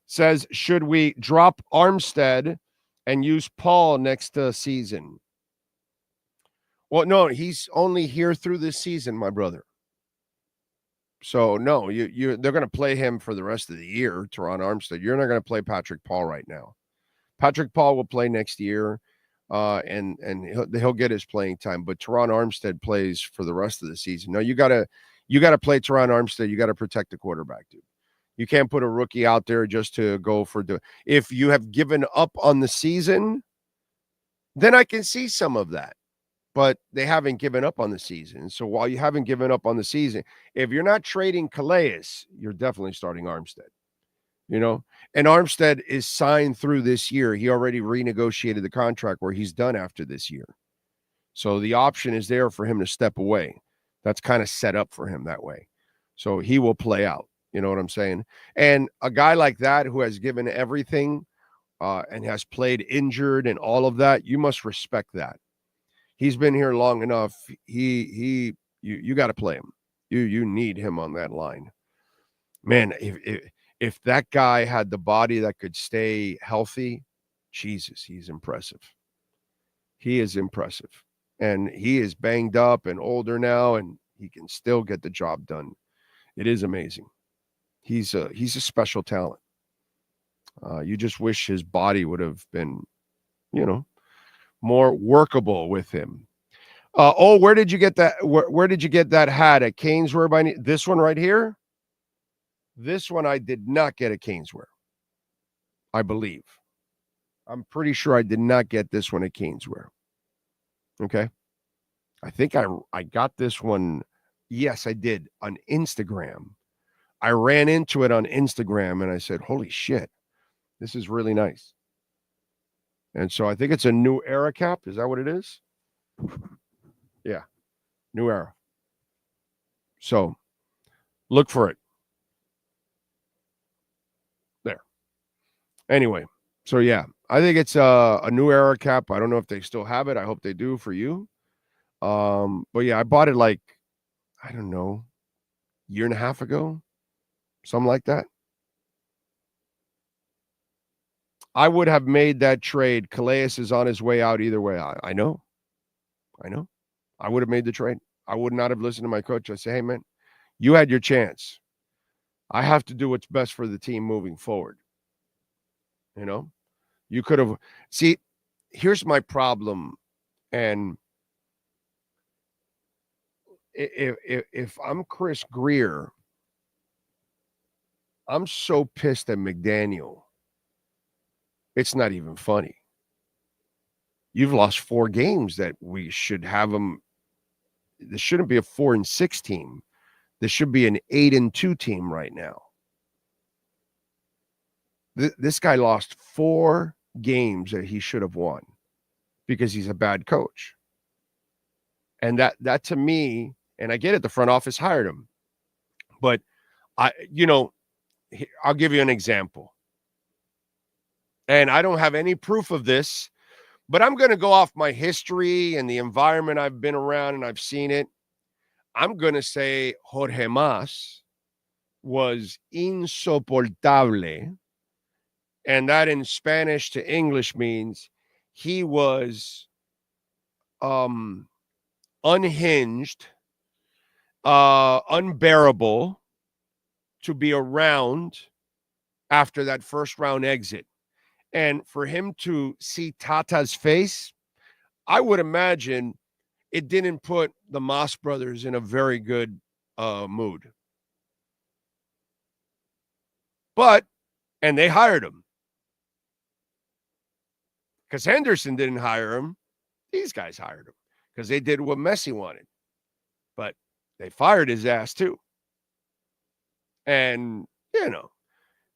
says, should we drop Armstead and use Paul next season? Well, no, he's only here through this season, my brother. So no, they're going to play him for the rest of the year, Teron Armstead. You're not going to play Patrick Paul right now. Patrick Paul will play next year, and he'll get his playing time. But Teron Armstead plays for the rest of the season. No, you got to play Teron Armstead. You got to protect the quarterback, dude. You can't put a rookie out there just to go for if you have given up on the season, then I can see some of that. But they haven't given up on the season. So while you haven't given up on the season, if you're not trading Calais, you're definitely starting Armstead. You know, and Armstead is signed through this year. He already renegotiated the contract where he's done after this year. So the option is there for him to step away. That's kind of set up for him that way. So he will play out. You know what I'm saying? And a guy like that who has given everything and has played injured and all of that, you must respect that. He's been here long enough. You got to play him. You need him on that line. Man, if that guy had the body that could stay healthy, Jesus, he's impressive. He is impressive. And he is banged up and older now, and he can still get the job done. It is amazing. He's a special talent. You just wish his body would have been, more workable with him. Where did you get that? Where did you get that hat at Caneswear? By this one right here? This one I did not get at Caneswear, I believe. I'm pretty sure I did not get this one at Caneswear. Okay. I think I got this one. Yes, I did, on Instagram. I ran into it on Instagram and I said, holy shit, this is really nice. And so I think it's a New Era cap. Is that what it is? Yeah. New Era. So look for it. There. Anyway. So yeah, I think it's a New Era cap. I don't know if they still have it. I hope they do for you. But yeah, I bought it like, I don't know, year and a half ago. Something like that. I would have made that trade. Calais is on his way out either way. I know. I would have made the trade. I would not have listened to my coach. I say, hey, man, you had your chance. I have to do what's best for the team moving forward. You could have. See, here's my problem. And if I'm Chris Greer, I'm so pissed at McDaniel. It's not even funny. You've lost 4 games that we should have them. This shouldn't be a 4-6 team. This should be an 8-2 team right now. This guy lost 4 games that he should have won because he's a bad coach. And that to me, and I get it, the front office hired him. But I'll give you an example. And I don't have any proof of this, but I'm going to go off my history and the environment I've been around and I've seen it. I'm going to say Jorge Mas was insoportable. And that in Spanish to English means he was unhinged, unbearable to be around after that first round exit. And for him to see Tata's face, I would imagine it didn't put the Moss brothers in a very good mood. And they hired him. Because Henderson didn't hire him. These guys hired him because they did what Messi wanted. But they fired his ass too. And,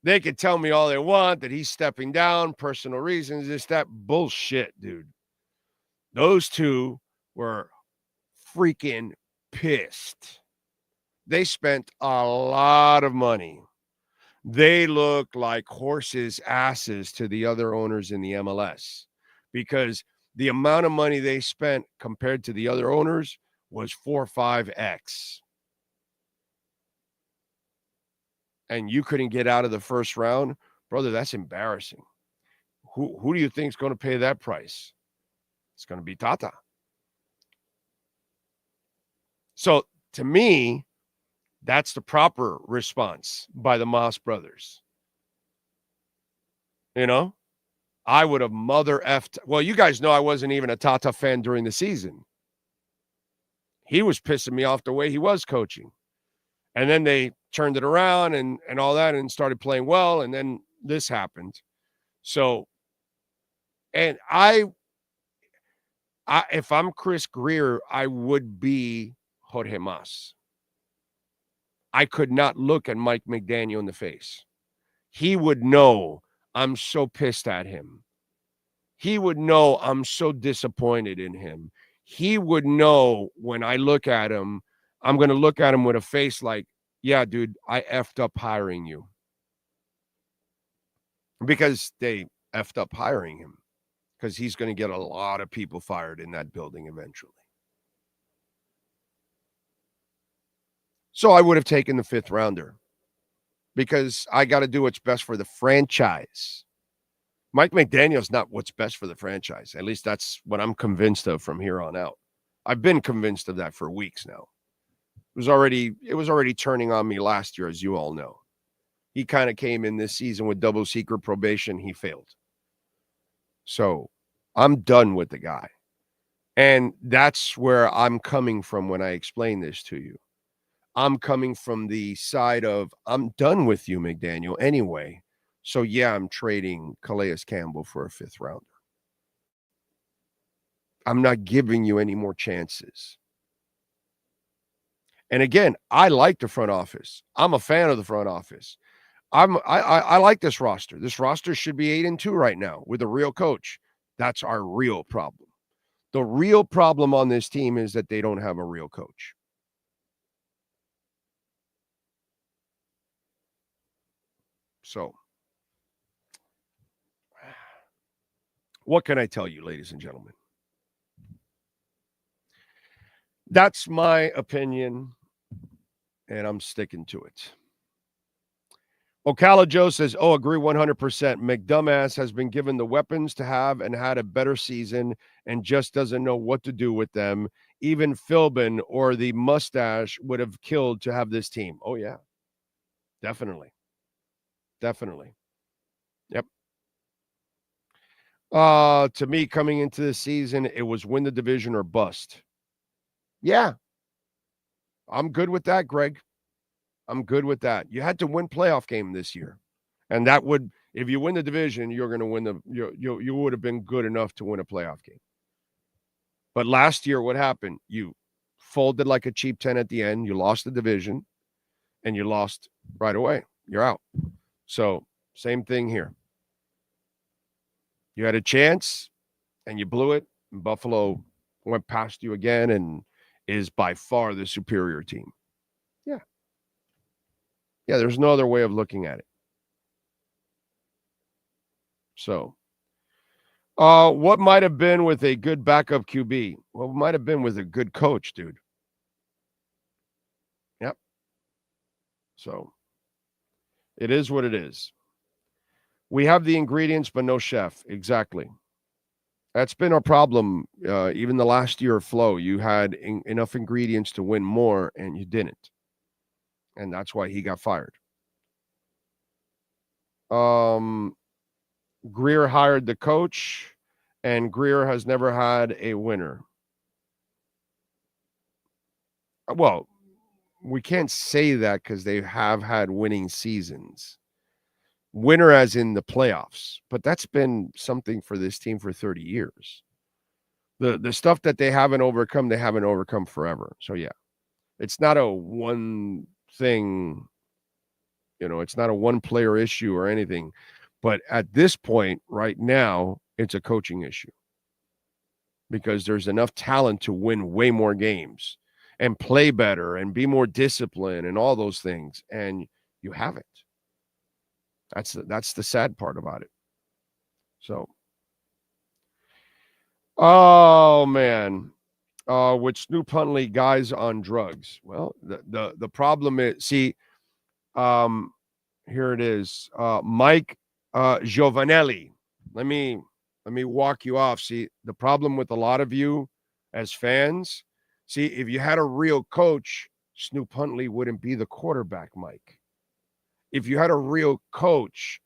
they could tell me all they want that he's stepping down, personal reasons, this, that bullshit, dude. Those two were freaking pissed. They spent a lot of money. They look like horses' asses to the other owners in the MLS because the amount of money they spent compared to the other owners was 4 or 5x. And you couldn't get out of the first round, brother, that's embarrassing. Who do you think is going to pay that price? It's going to be Tata. So, to me, that's the proper response by the Moss brothers. I would have mother effed. Well, you guys know I wasn't even a Tata fan during the season. He was pissing me off the way he was coaching. And then they turned it around and all that and started playing well. And then this happened. So, and if I'm Chris Greer, I would be Jorge Mas. I could not look at Mike McDaniel in the face. He would know I'm so pissed at him. He would know I'm so disappointed in him. He would know when I look at him, I'm going to look at him with a face like, yeah, dude, I effed up hiring you. Because they effed up hiring him. Because he's going to get a lot of people fired in that building eventually. So I would have taken the 5th rounder. Because I got to do what's best for the franchise. Mike McDaniel's not what's best for the franchise. At least that's what I'm convinced of from here on out. I've been convinced of that for weeks now. It was already turning on me last year, as you all know. He kind of came in this season with double secret probation. He failed. So I'm done with the guy. And that's where I'm coming from when I explain this to you. I'm coming from the side of I'm done with you, McDaniel, anyway. So, yeah, I'm trading Calais Campbell for a 5th rounder. I'm not giving you any more chances. And again, I like the front office. I'm a fan of the front office. I like this roster. This roster should be 8-2 right now with a real coach. That's our real problem. The real problem on this team is that they don't have a real coach. So, what can I tell you, ladies and gentlemen? That's my opinion, and I'm sticking to it. Ocala Joe says, agree 100%. McDumbass has been given the weapons to have and had a better season and just doesn't know what to do with them. Even Philbin or the mustache would have killed to have this team. Oh, yeah. Definitely. Yep. To me, coming into the season, it was win the division or bust. Yeah. I'm good with that, Greg. I'm good with that. You had to win playoff game this year. And that would, if you win the division, you're going to win you would have been good enough to win a playoff game. But last year, what happened? You folded like a cheap 10 at the end. You lost the division and you lost right away. You're out. So same thing here. You had a chance and you blew it. And Buffalo went past you again and is by far the superior team. Yeah, there's no other way of looking at it. So, what might have been with a good backup QB? What might have been with a good coach, dude? Yep. So, it is what it is. We have the ingredients, but no chef. Exactly. That's been our problem. Even the last year of Flo, you had enough ingredients to win more, and you didn't. And that's why he got fired. Greer hired the coach, and Greer has never had a winner. Well, we can't say that because they have had winning seasons. Winner as in the playoffs. But that's been something for this team for 30 years. The stuff that they haven't overcome forever. So, yeah, it's not a one thing, it's not a one-player issue or anything. But at this point, right now, it's a coaching issue because there's enough talent to win way more games and play better and be more disciplined and all those things, and you haven't. That's the sad part about it. So, oh man, with Snoop Huntley, guys on drugs. Well, the problem is, see, here it is, Mike Giovanelli. Let me walk you off. See, the problem with a lot of you as fans, see, if you had a real coach, Snoop Huntley wouldn't be the quarterback, Mike. If you had a real coach,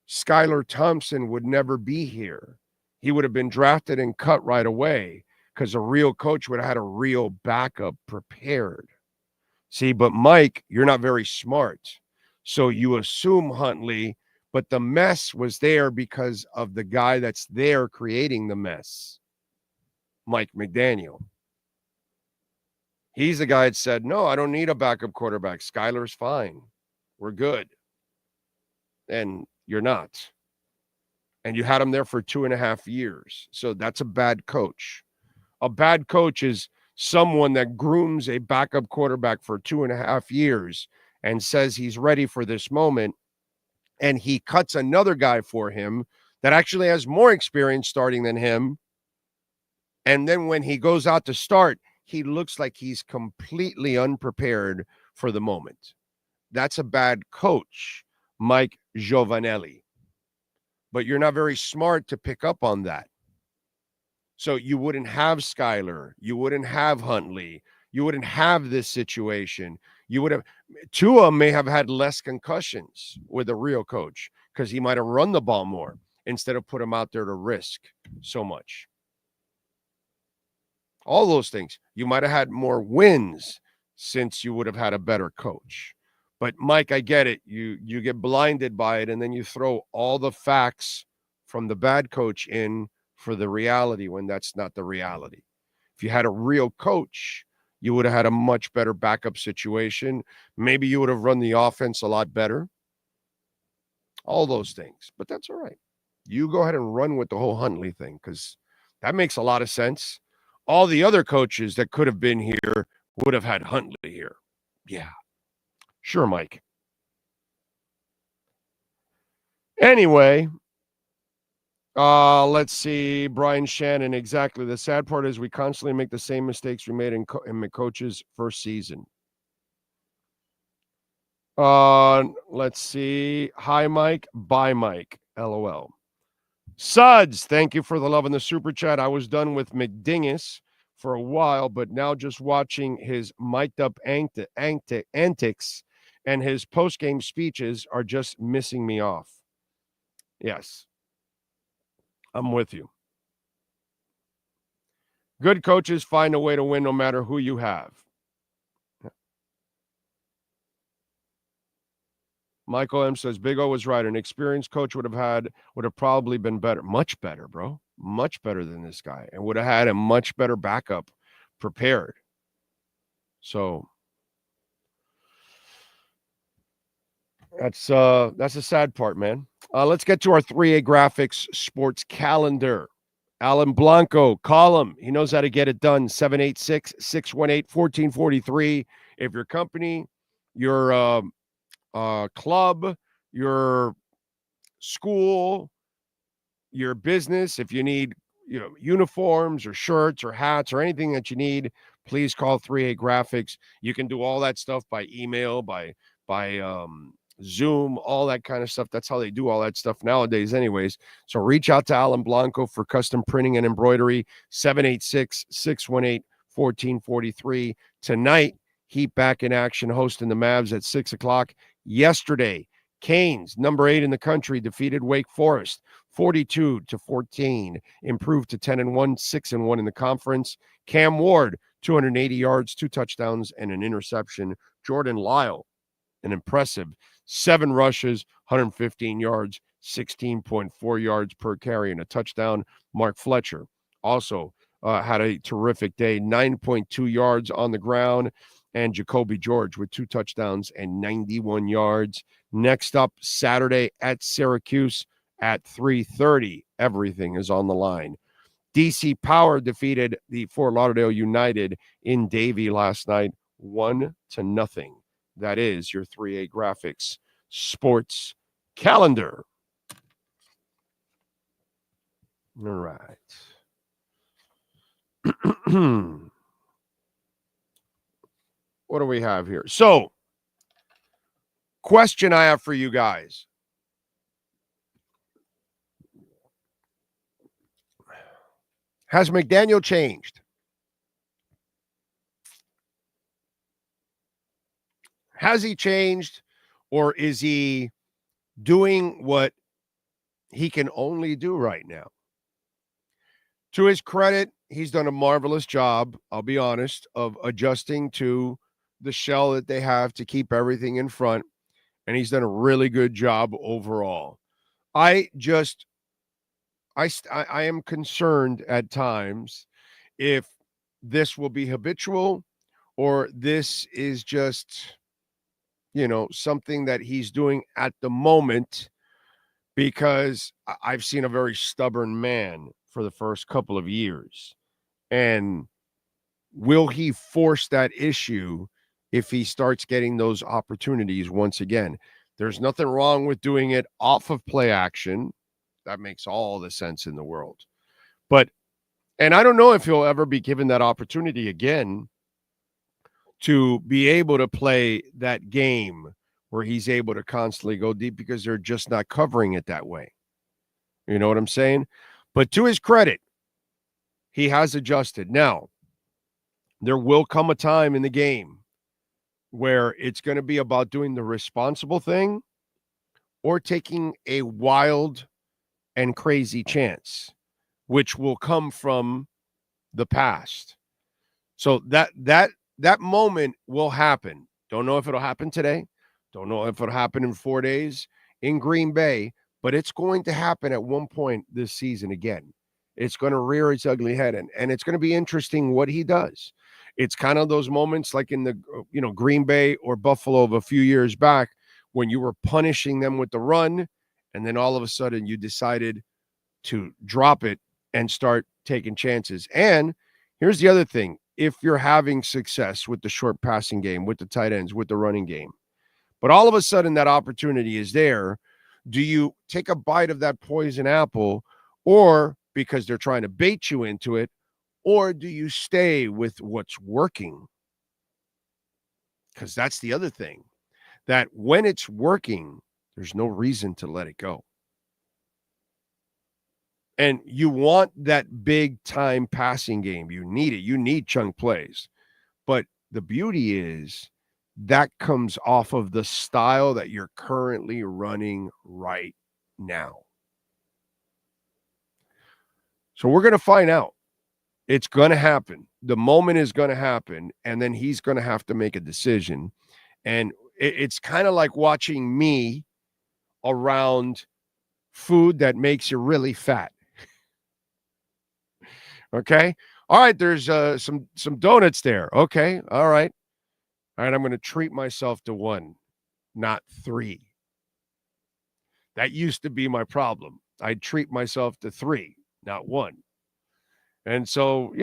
Skylar Thompson would never be here. He would have been drafted and cut right away because a real coach would have had a real backup prepared. See, but Mike, you're not very smart. So you assume Huntley, but the mess was there because of the guy that's there creating the mess, Mike McDaniel. He's the guy that said, no, I don't need a backup quarterback. Skylar's fine. We're good. And you're not. And you had him there for 2.5 years. So that's a bad coach. A bad coach is someone that grooms a backup quarterback for 2.5 years and says he's ready for this moment. And he cuts another guy for him that actually has more experience starting than him. And then when he goes out to start, he looks like he's completely unprepared for the moment. That's a bad coach, Mike Giovanelli. But you're not very smart to pick up on that. So you wouldn't have Skylar. You wouldn't have Huntley. You wouldn't have this situation. You would have Tua may have had less concussions with a real coach because he might have run the ball more instead of put him out there to risk so much. All those things. You might have had more wins since you would have had a better coach. But Mike, I get it. You get blinded by it, and then you throw all the facts from the bad coach in for the reality when that's not the reality. If you had a real coach, you would have had a much better backup situation. Maybe you would have run the offense a lot better. All those things. But that's all right. You go ahead and run with the whole Huntley thing because that makes a lot of sense. All the other coaches that could have been here would have had Huntley here. Yeah. Sure, Mike. Anyway, let's see. Brian Shannon, exactly. The sad part is we constantly make the same mistakes we made in McCoach's first season. Let's see. Hi, Mike. Bye, Mike. LOL. Suds, thank you for the love in the super chat. I was done with McDingus for a while, but now just watching his mic'd up antics and his post-game speeches are just missing me off. Yes. I'm with you. Good coaches find a way to win no matter who you have. Michael M says, Big O was right. An experienced coach would have probably been better. Much better, bro. Much better than this guy. And would have had a much better backup prepared. So that's a sad part, man. Let's get to our 3A Graphics sports calendar. Alan Blanco, call him. He knows how to get it done. 786-618-1443. If your company, your club, your school, your business, if you need uniforms or shirts or hats or anything that you need, please call 3A Graphics. You can do all that stuff by email, by Zoom, all that kind of stuff. That's how they do all that stuff nowadays anyways. So reach out to Alan Blanco for custom printing and embroidery. 786-618-1443. Tonight, Heat back in action, hosting the Mavs at 6 o'clock. Yesterday, Canes, number 8 in the country, defeated Wake Forest 42-14, improved to 10-1, 6-1 in the conference. Cam Ward, 280 yards, 2 touchdowns, and an interception. Jordan Lyle, an impressive 7 rushes, 115 yards, 16.4 yards per carry, and a touchdown. Mark Fletcher also had a terrific day, 9.2 yards on the ground, and Jacoby George with 2 touchdowns and 91 yards. Next up, Saturday at Syracuse at 3:30. Everything is on the line. DC Power defeated the Fort Lauderdale United in Davie last night, 1-0. That is your 3A Graphics sports calendar. All right. What do we have here? So, question I have for you guys. Has McDaniel changed? Has he changed, or is he doing what he can only do right now? To his credit, he's done a marvelous job, I'll be honest, of adjusting to the shell that they have to keep everything in front, and he's done a really good job overall. I am concerned at times if this will be habitual or this is just, something that he's doing at the moment, because I've seen a very stubborn man for the first couple of years. And will he force that issue if he starts getting those opportunities once again? There's nothing wrong with doing it off of play action. That makes all the sense in the world. And I don't know if he'll ever be given that opportunity again to be able to play that game where he's able to constantly go deep, because they're just not covering it that way. You know what I'm saying? But to his credit, he has adjusted. Now, there will come a time in the game where it's going to be about doing the responsible thing or taking a wild and crazy chance, which will come from the past. So that moment will happen. Don't know if it'll happen today. Don't know if it'll happen in 4 days in Green Bay, but it's going to happen at one point this season again. It's going to rear its ugly head, and it's going to be interesting what he does. It's kind of those moments like in the Green Bay or Buffalo of a few years back when you were punishing them with the run, and then all of a sudden you decided to drop it and start taking chances. And here's the other thing. If you're having success with the short passing game, with the tight ends, with the running game, but all of a sudden that opportunity is there, do you take a bite of that poison apple, or because they're trying to bait you into it, or do you stay with what's working? Because that's the other thing, that when it's working, there's no reason to let it go. And you want that big time passing game. You need it. You need chunk plays. But the beauty is that comes off of the style that you're currently running right now. So we're going to find out. It's going to happen. The moment is going to happen, and then he's going to have to make a decision. And it's kind of like watching me around food that makes you really fat. Okay. All right. There's some donuts there. Okay. All right. All right. I'm going to treat myself to 1, not 3. That used to be my problem. I'd treat myself to 3, not 1. And so,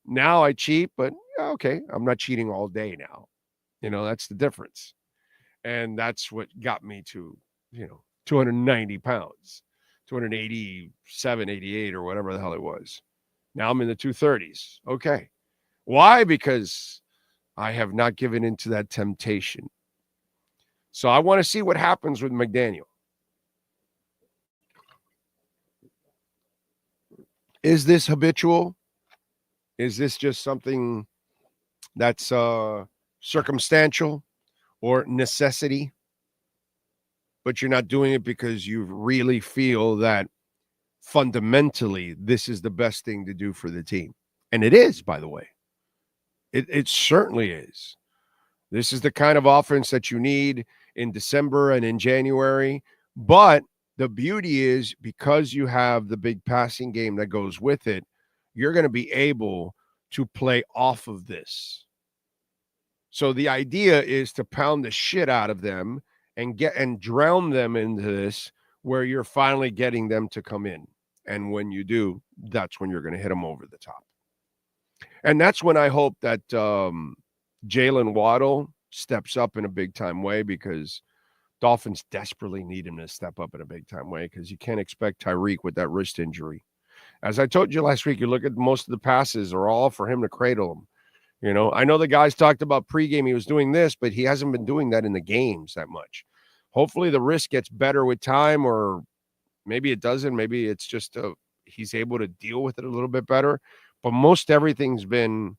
now I cheat, but okay, I'm not cheating all day now. That's the difference. And that's what got me to, 290 pounds, 287, 88, or whatever the hell it was. Now I'm in the 230s. Okay. Why? Because I have not given into that temptation. So I want to see what happens with McDaniel. Is this habitual? Is this just something that's circumstantial or necessity? But you're not doing it because you really feel that fundamentally this is the best thing to do for the team. And it is, by the way. It certainly is. This is the kind of offense that you need. in December and in January. But the beauty is because you have the big passing game that goes with it, you're going to be able to play off of this. So the idea is to pound the shit out of them and drown them into this where you're finally getting them to come in. And when you do, that's when you're going to hit them over the top. And that's when I hope that Jalen Waddle steps up in a big-time way, because Dolphins desperately need him to step up in a big-time way, because you can't expect Tyreek with that wrist injury. As I told you last week, you look at most of the passes are all for him to cradle them. You know, I know the guys talked about pregame. He was doing this, but he hasn't been doing that in the games that much. Hopefully the wrist gets better with time, or maybe it doesn't. Maybe it's just he's able to deal with it a little bit better. But most everything's been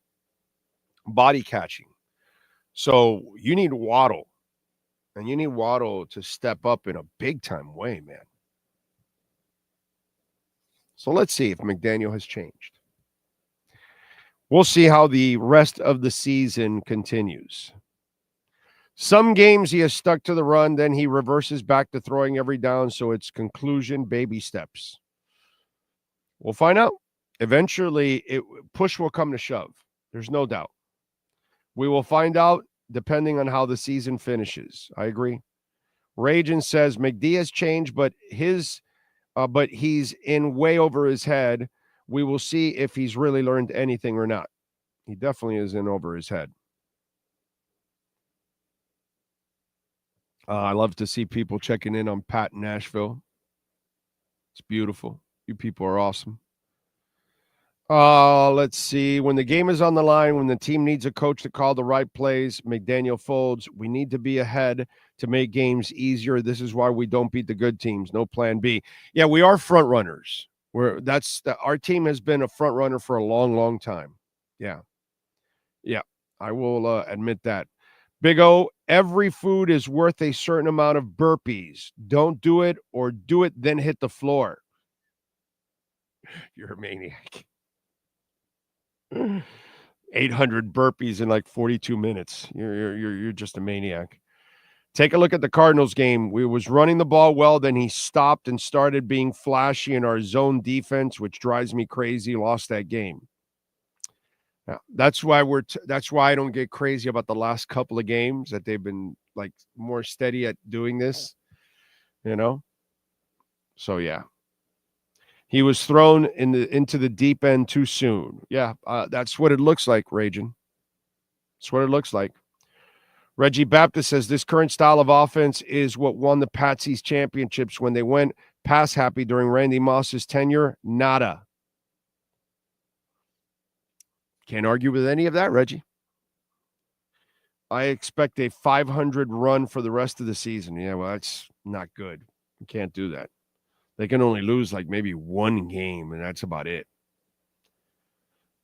body catching. So you need Waddle. And you need Waddle to step up in a big-time way, man. So let's see if McDaniel has changed. We'll see how the rest of the season continues. Some games he has stuck to the run, then he reverses back to throwing every down, so it's conclusion, baby steps. We'll find out. Eventually, push will come to shove. There's no doubt. We will find out depending on how the season finishes. I agree. Rajan says McD has changed, but he's in way over his head. We will see if he's really learned anything or not. He definitely is in over his head. I love to see people checking in on Pat in Nashville. It's beautiful. You people are awesome. Let's see. When the game is on the line, when the team needs a coach to call the right plays, McDaniel folds. We need to be ahead to make games easier. This is why we don't beat the good teams. No plan B. Yeah, we are front runners. Our team has been a front runner for a long, long time. Yeah, I will admit that. Big O, every food is worth a certain amount of burpees. Don't do it, or do it, then hit the floor. You're a maniac. 800 burpees in like 42 minutes. You're just a maniac. Take a look at the Cardinals game. We was running the ball well, then he stopped and started being flashy in our zone defense, which drives me crazy. Lost that game. Now, that's why I don't get crazy about the last couple of games, that they've been like more steady at doing this, you know? So yeah. He was thrown into the deep end too soon. Yeah, that's what it looks like, Rajan. That's what it looks like. Reggie Baptist says this current style of offense is what won the Patsies championships when they went pass happy during Randy Moss's tenure. Nada. Can't argue with any of that, Reggie. I expect a 500 run for the rest of the season. Yeah, well, that's not good. You can't do that. They can only lose like maybe one game, and that's about it.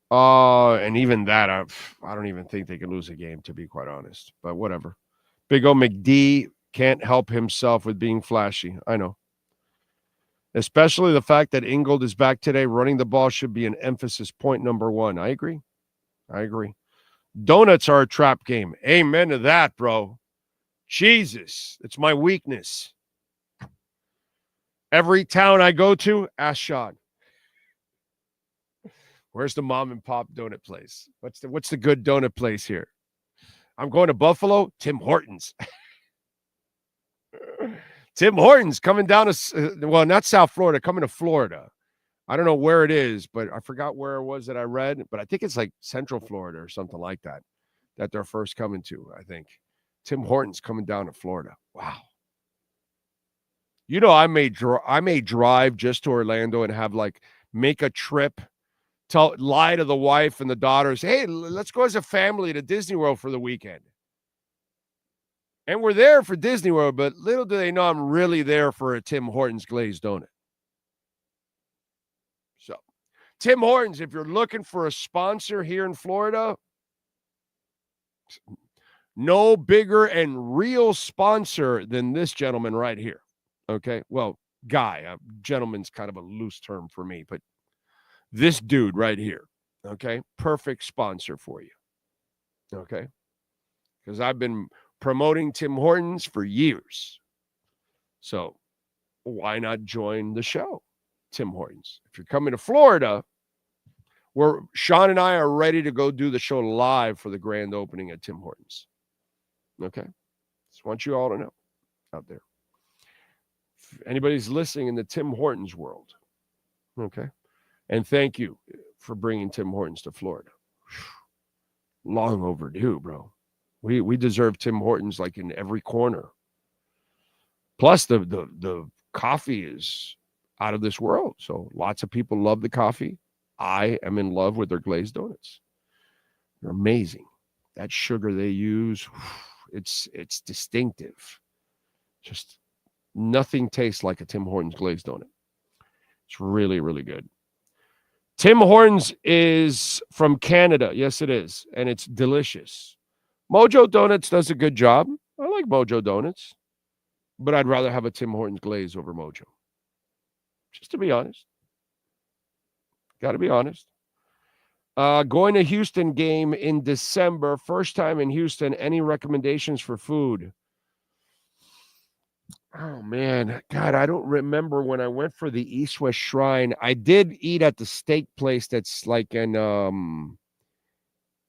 And even that, I don't even think they can lose a game, to be quite honest. But whatever. Big O McD can't help himself with being flashy. I know. Especially the fact that Ingold is back today. Running the ball should be an emphasis point number one. I agree. Donuts are a trap game. Amen to that, bro. Jesus, it's my weakness. Every town I go to, ask Sean. Where's the mom and pop donut place? What's the good donut place here? I'm going to Buffalo, Tim Hortons. Tim Hortons coming down to, well, not South Florida, coming to Florida. I don't know where it is, but I forgot where it was that I read, but I think it's like Central Florida or something like that they're first coming to, I think. Tim Hortons coming down to Florida. Wow. You know, I may drive just to Orlando and make a trip, lie to the wife and the daughters, hey, let's go as a family to Disney World for the weekend. And we're there for Disney World, but little do they know I'm really there for a Tim Hortons glazed donut. So, Tim Hortons, if you're looking for a sponsor here in Florida, no bigger and real sponsor than this gentleman right here. Okay, well, guy, gentleman's kind of a loose term for me, but this dude right here, okay, perfect sponsor for you, okay, because I've been promoting Tim Hortons for years. So why not join the show, Tim Hortons? If you're coming to Florida, Sean and I are ready to go do the show live for the grand opening at Tim Hortons. Okay? Just want you all to know out there. If anybody's listening in the Tim Hortons world, okay? And thank you for bringing Tim Hortons to Florida. Long overdue, bro. We deserve Tim Hortons like in every corner. Plus, the coffee is out of this world. So lots of people love the coffee. I am in love with their glazed donuts. They're amazing. That sugar they use, it's distinctive. Just nothing tastes like a Tim Hortons glazed donut. It's really, really good. Tim Hortons is from Canada. Yes, it is. And it's delicious. Mojo Donuts does a good job. I like Mojo Donuts. But I'd rather have a Tim Hortons glaze over Mojo. Just to be honest. Got to be honest. Going to Houston game in December. First time in Houston. Any recommendations for food? Oh, man. God, I don't remember when I went for the East West Shrine. I did eat at the steak place that's like an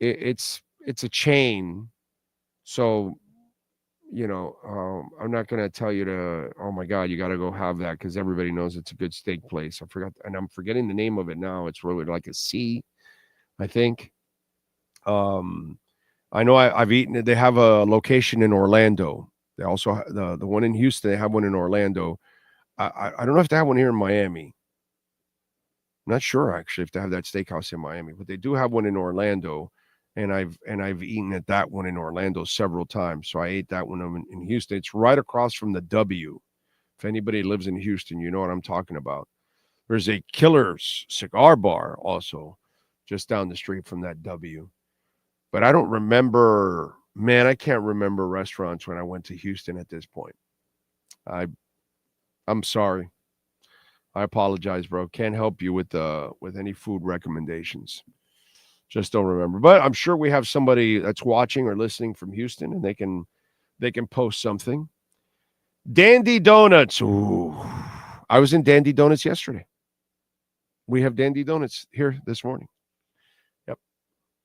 it's a chain. So, you know, I'm not going to tell you to, oh my God, you got to go have that because everybody knows it's a good steak place. I forgot, and I'm forgetting the name of it now. It's really like a C, I think. I know I've eaten it. They have a location in Orlando. They also have the one in Houston. They have one in Orlando. I don't know if they have one here in Miami. I'm not sure actually if they have that steakhouse in Miami, but they do have one in Orlando. And I've eaten at that one in Orlando several times. So I ate that one in Houston. It's right across from the W. If anybody lives in Houston, you know what I'm talking about. There's a Killer's cigar bar also just down the street from that W. But I don't remember, man, I can't remember restaurants when I went to Houston at this point. I'm sorry. I apologize, bro. Can't help you with any food recommendations. Just don't remember. But I'm sure we have somebody that's watching or listening from Houston, and they can post something. Dandy Donuts. Ooh. I was in Dandy Donuts yesterday. We have Dandy Donuts here this morning.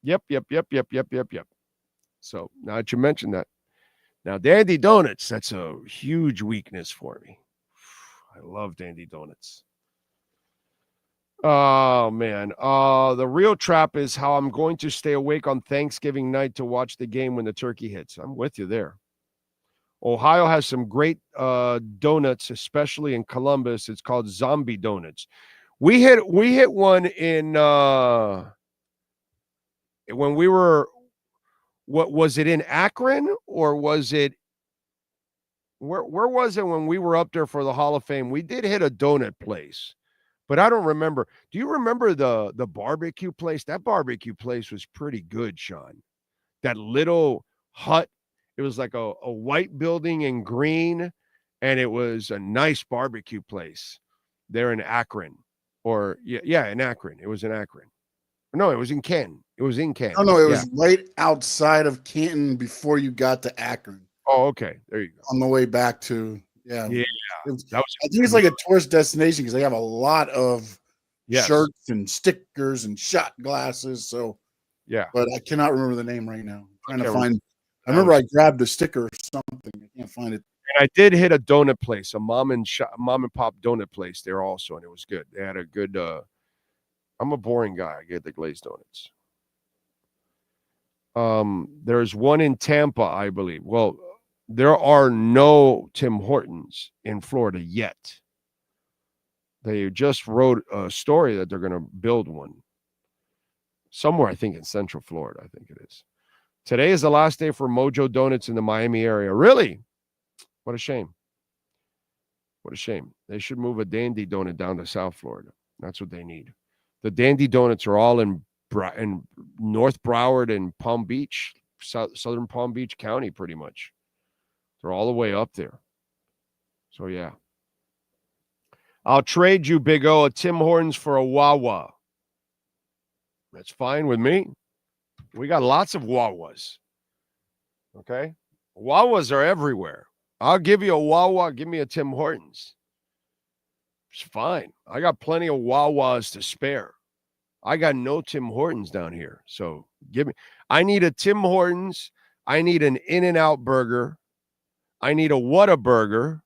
Yep. So now that you mentioned that. Now, Dandy Donuts, that's a huge weakness for me. I love Dandy Donuts. Oh, man. The real trap is how I'm going to stay awake on Thanksgiving night to watch the game when the turkey hits. I'm with you there. Ohio has some great donuts, especially in Columbus. It's called Zombie Donuts. We hit one in when we were, what was it, in Akron, or was it, where was it when we were up there for the Hall of Fame? We did hit a donut place. But I don't remember. Do you remember the barbecue place? That barbecue place was pretty good, Sean. That little hut. It was like a white building in green, and it was a nice barbecue place there in Akron. Or, yeah, in Akron. It was in Akron. No, it was in Canton. It was in Canton. Oh, no, it was right outside of Canton before you got to Akron. Oh, okay. There you go. On the way back to, yeah. I think it's like a tourist destination because they have a lot of shirts and stickers and shot glasses. So, yeah. But I cannot remember the name right now. I'm trying to find. I remember I grabbed a sticker or something. I can't find it. And I did hit a donut place, a mom and pop donut place there also, and it was good. They had a good. I'm a boring guy. I get the glazed donuts. There's one in Tampa, I believe. Well, there are no Tim Hortons in Florida yet. They just wrote a story that they're going to build one somewhere, I think in Central Florida, I think it is. Today is the last day for Mojo Donuts in the Miami area. Really? What a shame. What a shame. They should move a Dandy Donut down to South Florida. That's what they need. The Dandy Donuts are all in North Broward and Palm Beach, Southern Palm Beach County, pretty much. They're all the way up there. So, yeah. I'll trade you, Big O, a Tim Hortons for a Wawa. That's fine with me. We got lots of Wawas. Okay? Wawas are everywhere. I'll give you a Wawa. Give me a Tim Hortons. It's fine. I got plenty of Wawas to spare. I got no Tim Hortons down here. So I need a Tim Hortons. I need an In-N-Out burger. I need a Whataburger.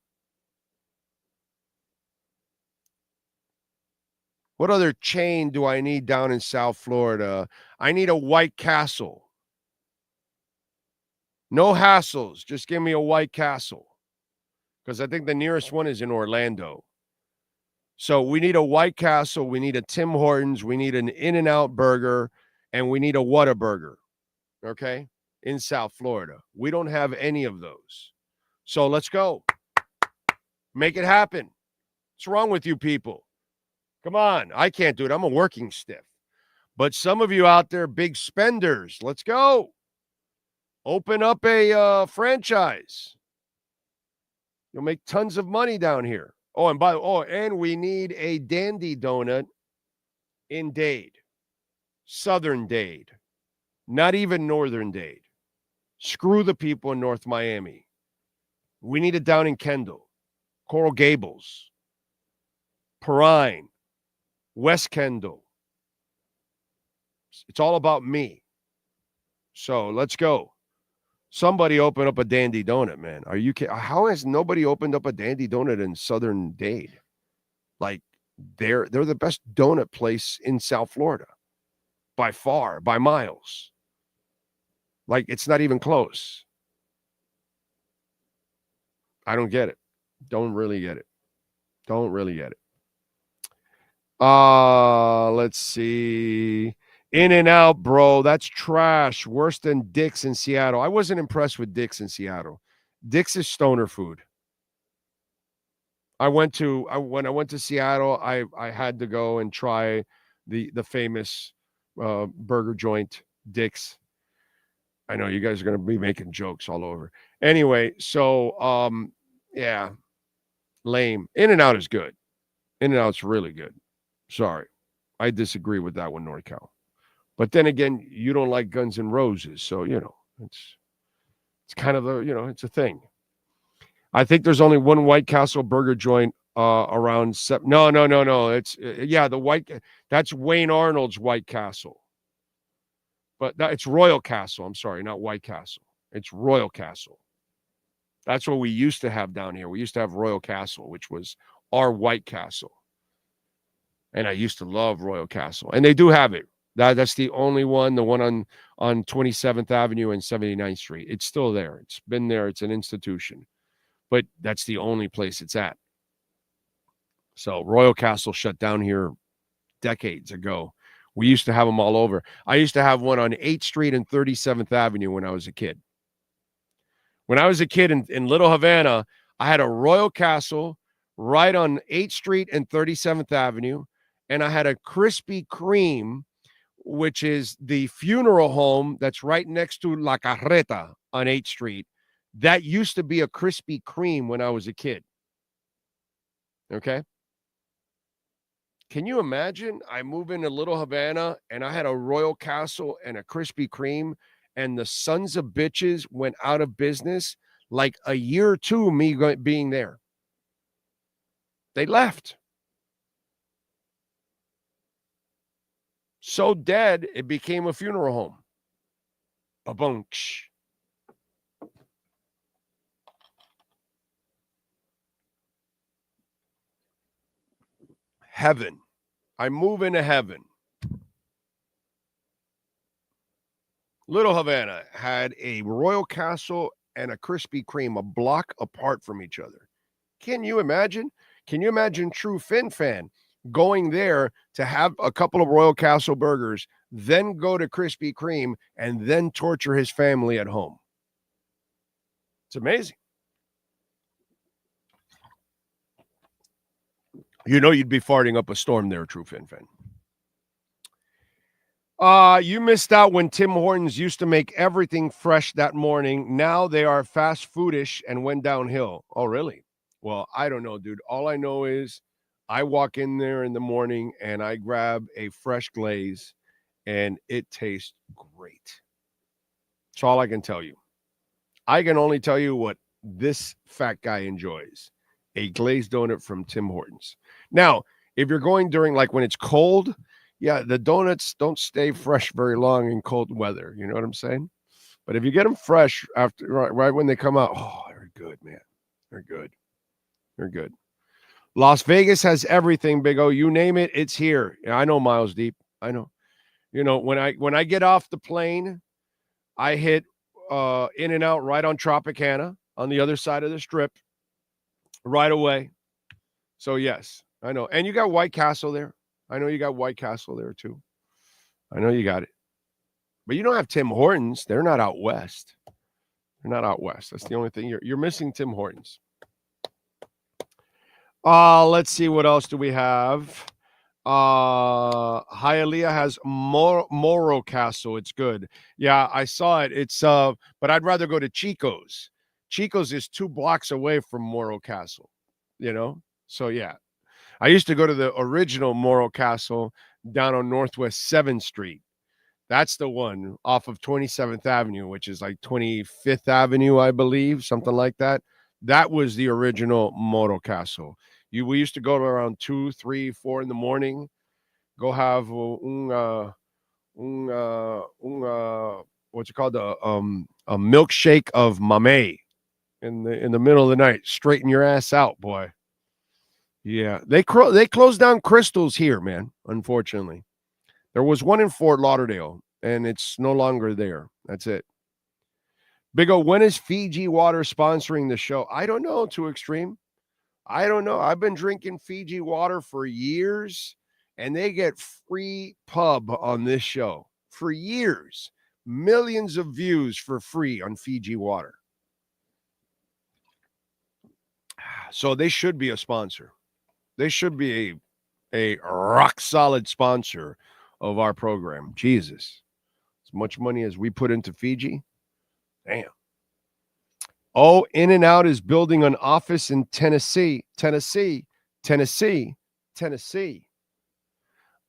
What other chain do I need down in South Florida? I need a White Castle. No hassles. Just give me a White Castle. Because I think the nearest one is in Orlando. So we need a White Castle. We need a Tim Hortons. We need an In-N-Out burger. And we need a Whataburger. Okay? In South Florida. We don't have any of those. So let's go. Make it happen. What's wrong with you people? Come on. I can't do it. I'm a working stiff. But some of you out there, big spenders, let's go. Open up a franchise. You'll make tons of money down here. And we need a Dandy Donut in Dade. Southern Dade. Not even Northern Dade. Screw the people in North Miami. We need it down in Kendall, Coral Gables, Perrine, West Kendall. It's all about me. So let's go. Somebody open up a Dandy Donut, man. Are you kidding? How has nobody opened up a Dandy Donut in Southern Dade? Like, they're the best donut place in South Florida. By far, by miles. Like, it's not even close. I don't get it. Don't really get it. Don't really get it. Let's see. In-N-Out, bro. That's trash. Worse than Dick's in Seattle. I wasn't impressed with Dick's in Seattle. Dick's is stoner food. When I went to Seattle, I had to go and try the famous burger joint, Dick's. I know you guys are going to be making jokes all over. Anyway, so yeah, lame. In-N-Out is good. In-N-Out's really good. Sorry, I disagree with that one, NorCal. But then again, you don't like Guns N' Roses, so it's kind of it's a thing. I think there's only one White Castle burger joint around. No. It's that's Wayne Arnold's White Castle. But it's Royal Castle. I'm sorry, not White Castle. It's Royal Castle. That's what we used to have down here. We used to have Royal Castle, which was our White Castle. And I used to love Royal Castle. And they do have it. That's the only one, the one on 27th Avenue and 79th Street. It's still there. It's been there. It's an institution. But that's the only place it's at. So Royal Castle shut down here decades ago. We used to have them all over. I used to have one on 8th Street and 37th Avenue when I was a kid. When I was a kid in Little Havana, I had a Royal Castle right on 8th Street and 37th Avenue, and I had a Krispy Kreme, which is the funeral home that's right next to La Carreta on 8th Street. That used to be a Krispy Kreme when I was a kid. Okay? Can you imagine? I move into Little Havana, and I had a Royal Castle and a Krispy Kreme, and the sons of bitches went out of business like a year or two of me being there. They left. So dead, it became a funeral home. Ba-bunch. Heaven. I move into heaven. Little Havana had a Royal Castle and a Krispy Kreme a block apart from each other. Can you imagine? Can you imagine True Fin Fan going there to have a couple of Royal Castle burgers, then go to Krispy Kreme, and then torture his family at home? It's amazing. You know you'd be farting up a storm there, True Fin Fan. You missed out when Tim Hortons used to make everything fresh that morning. Now they are fast foodish and went downhill. Oh, really? Well, I don't know, dude. All I know is I walk in there in the morning and I grab a fresh glaze and it tastes great. That's all I can tell you. I can only tell you what this fat guy enjoys. A glazed donut from Tim Hortons. Now, if you're going during like when it's cold, yeah, the donuts don't stay fresh very long in cold weather. You know what I'm saying? But if you get them fresh after right when they come out, oh, they're good, man. They're good. They're good. Las Vegas has everything, Big O. You name it, it's here. I know, Miles Deep. I know. You know, when I get off the plane, I hit In-N-Out right on Tropicana on the other side of the strip right away. So, yes, I know. And you got White Castle there. I know you got White Castle there, too. I know you got it. But you don't have Tim Hortons. They're not out west. They're not out west. That's the only thing. You're missing Tim Hortons. Let's see. What else do we have? Hialeah has Moro Castle. It's good. Yeah, I saw it. It's but I'd rather go to Chico's. Chico's is 2 blocks away from Moro Castle, you know? So yeah. I used to go to the original Moro Castle down on Northwest 7th Street. That's the one off of 27th Avenue, which is like 25th Avenue, I believe, something like that. That was the original Moro Castle. We used to go to around 2, 3, 4 in the morning, go have what's it called, a milkshake of mamey in the middle of the night. Straighten your ass out, boy. Yeah, they closed down Crystals here, man. Unfortunately, there was one in Fort Lauderdale, and it's no longer there. That's it. Big O, when is Fiji Water sponsoring the show? I don't know. Too extreme. I don't know. I've been drinking Fiji water for years, and they get free pub on this show for years. Millions of views for free on Fiji water. So they should be a sponsor. They should be a rock solid sponsor of our program. Jesus. As much money as we put into Fiji. Damn. Oh, In-N-Out is building an office in Tennessee.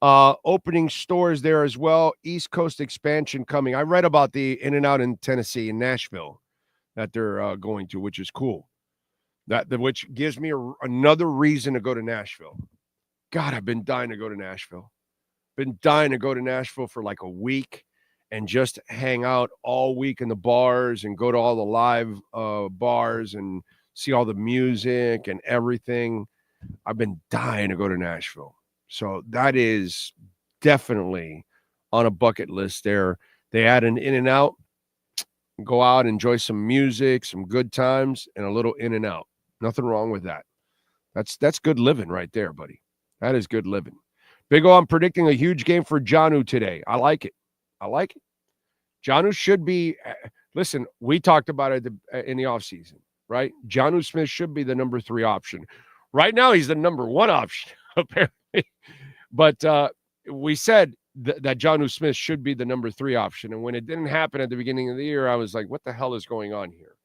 Opening stores there as well. East Coast expansion coming. I read about the In-N-Out in Tennessee, in Nashville, that they're going to, which is cool. Which gives me another reason to go to Nashville. God, I've been dying to go to Nashville. Been dying to go to Nashville for like a week and just hang out all week in the bars and go to all the live bars and see all the music and everything. I've been dying to go to Nashville. So that is definitely on a bucket list there. They add an In-N-Out, go out, enjoy some music, some good times, and a little In-N-Out. Nothing wrong with that. That's good living right there, buddy. That is good living. Big O, I'm predicting a huge game for Jonnu today. I like it. Jonnu should be, listen, we talked about it in the offseason, right? Jonnu Smith should be the number 3 option. Right now, he's the number 1 option, apparently. But we said that Jonnu Smith should be the number 3 option. And when it didn't happen at the beginning of the year, I was like, what the hell is going on here?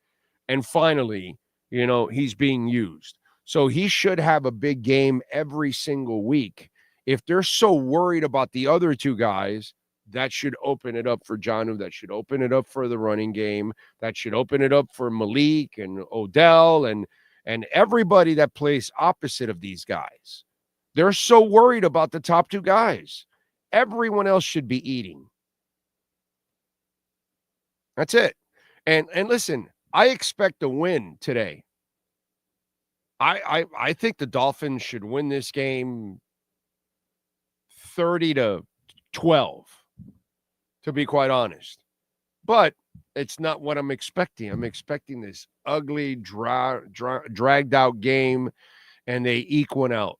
And finally, you know, he's being used. So he should have a big game every single week. If they're so worried about the other 2 guys, that should open it up for Jonnu. That should open it up for the running game. That should open it up for Malik and Odell and everybody that plays opposite of these guys. They're so worried about the top 2 guys. Everyone else should be eating. That's it. And listen, I expect a win today. I think the Dolphins should win this game 30-12, to be quite honest. But it's not what I'm expecting. I'm expecting this ugly, dragged out game, and they eke one out.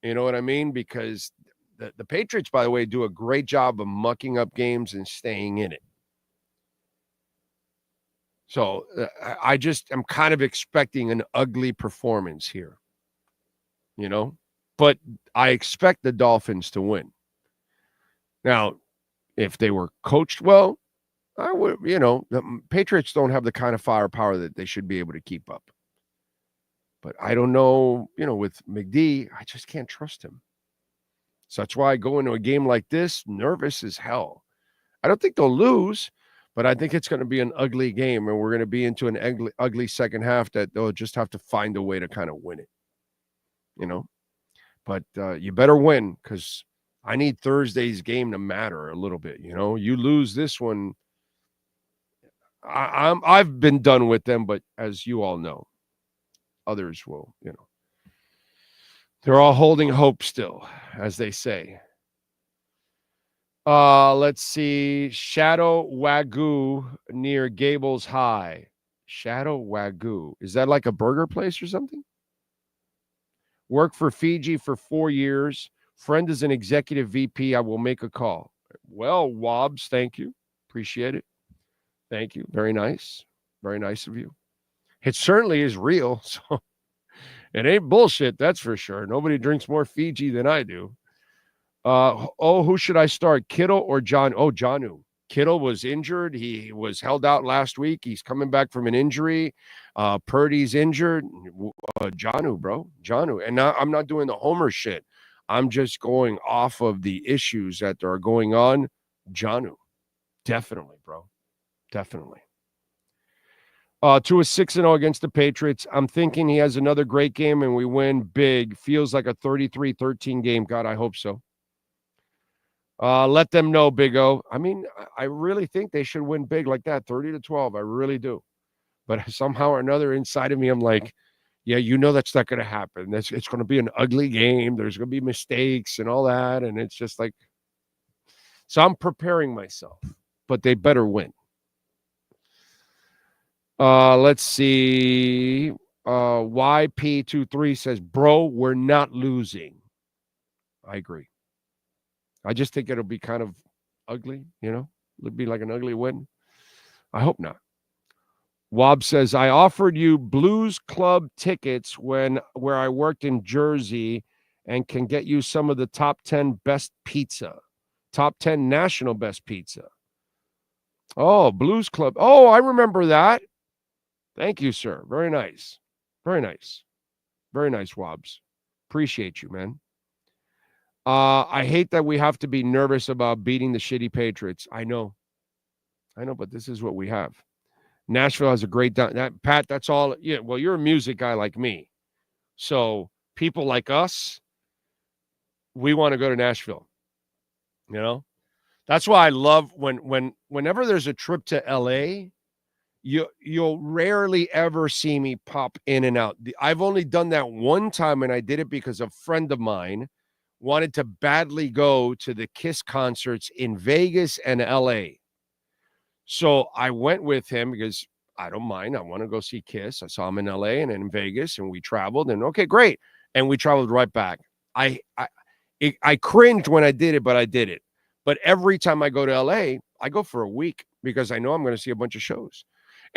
You know what I mean? Because the Patriots, by the way, do a great job of mucking up games and staying in it. So I'm kind of expecting an ugly performance here, you know, but I expect the Dolphins to win. Now, if they were coached well, I would, you know, the Patriots don't have the kind of firepower that they should be able to keep up. But I don't know, you know, with McD, I just can't trust him. So that's why I go into a game like this nervous as hell. I don't think they'll lose, But I think it's going to be an ugly game, and we're going to be into an ugly second half that they'll just have to find a way to kind of win it, you know. But you better win, because I need Thursday's game to matter a little bit, you know. You lose this one, I've been done with them, but as you all know, others will, you know. They're all holding hope still, as they say. Let's see. Shadow Wagyu near Gables High. Shadow Wagyu. Is that like a burger place or something? Worked for Fiji for 4 years. Friend is an executive VP. I will make a call. Well, Wobbs, thank you. Appreciate it. Thank you. Very nice. Very nice of you. It certainly is real. So it ain't bullshit, that's for sure. Nobody drinks more Fiji than I do. Who should I start? Kittle or John? Oh, Jonnu. Kittle was injured. He was held out last week. He's coming back from an injury. Purdy's injured. Jonnu, bro. Jonnu. And now I'm not doing the homer shit. I'm just going off of the issues that are going on. Jonnu. Definitely, bro. Definitely. 2-6-0 against the Patriots. I'm thinking he has another great game and we win big. Feels like a 33-13 game. God, I hope so. Let them know, Big O. I mean, I really think they should win big like that, 30-12. I really do. But somehow or another inside of me, I'm like, yeah, you know that's not going to happen. It's going to be an ugly game. There's going to be mistakes and all that. And it's just like, so I'm preparing myself. But they better win. Let's see. YP23 says, bro, we're not losing. I agree. I just think it'll be kind of ugly, you know? It'll be like an ugly win. I hope not. Wob says, I offered you Blues Club tickets where I worked in Jersey and can get you some of the top 10 best pizza. Top 10 national best pizza. Oh, Blues Club. Oh, I remember that. Thank you, sir. Very nice. Very nice. Very nice, Wobbs. Appreciate you, man. I hate that we have to be nervous about beating the shitty Patriots. I know, but this is what we have. Nashville has a great Pat, that's all. Yeah, well, you're a music guy like me. So people like us, we want to go to Nashville. You know? That's why I love whenever there's a trip to LA, you'll rarely ever see me pop in and out. I've only done that one time, and I did it because a friend of mine wanted to badly go to the Kiss concerts in Vegas and LA. So I went with him because I don't mind. I want to go see Kiss. I saw him in LA and in Vegas, and we traveled, and okay, great. And we traveled right back. I cringed when I did it, but I did it. But every time I go to LA, I go for a week because I know I'm going to see a bunch of shows.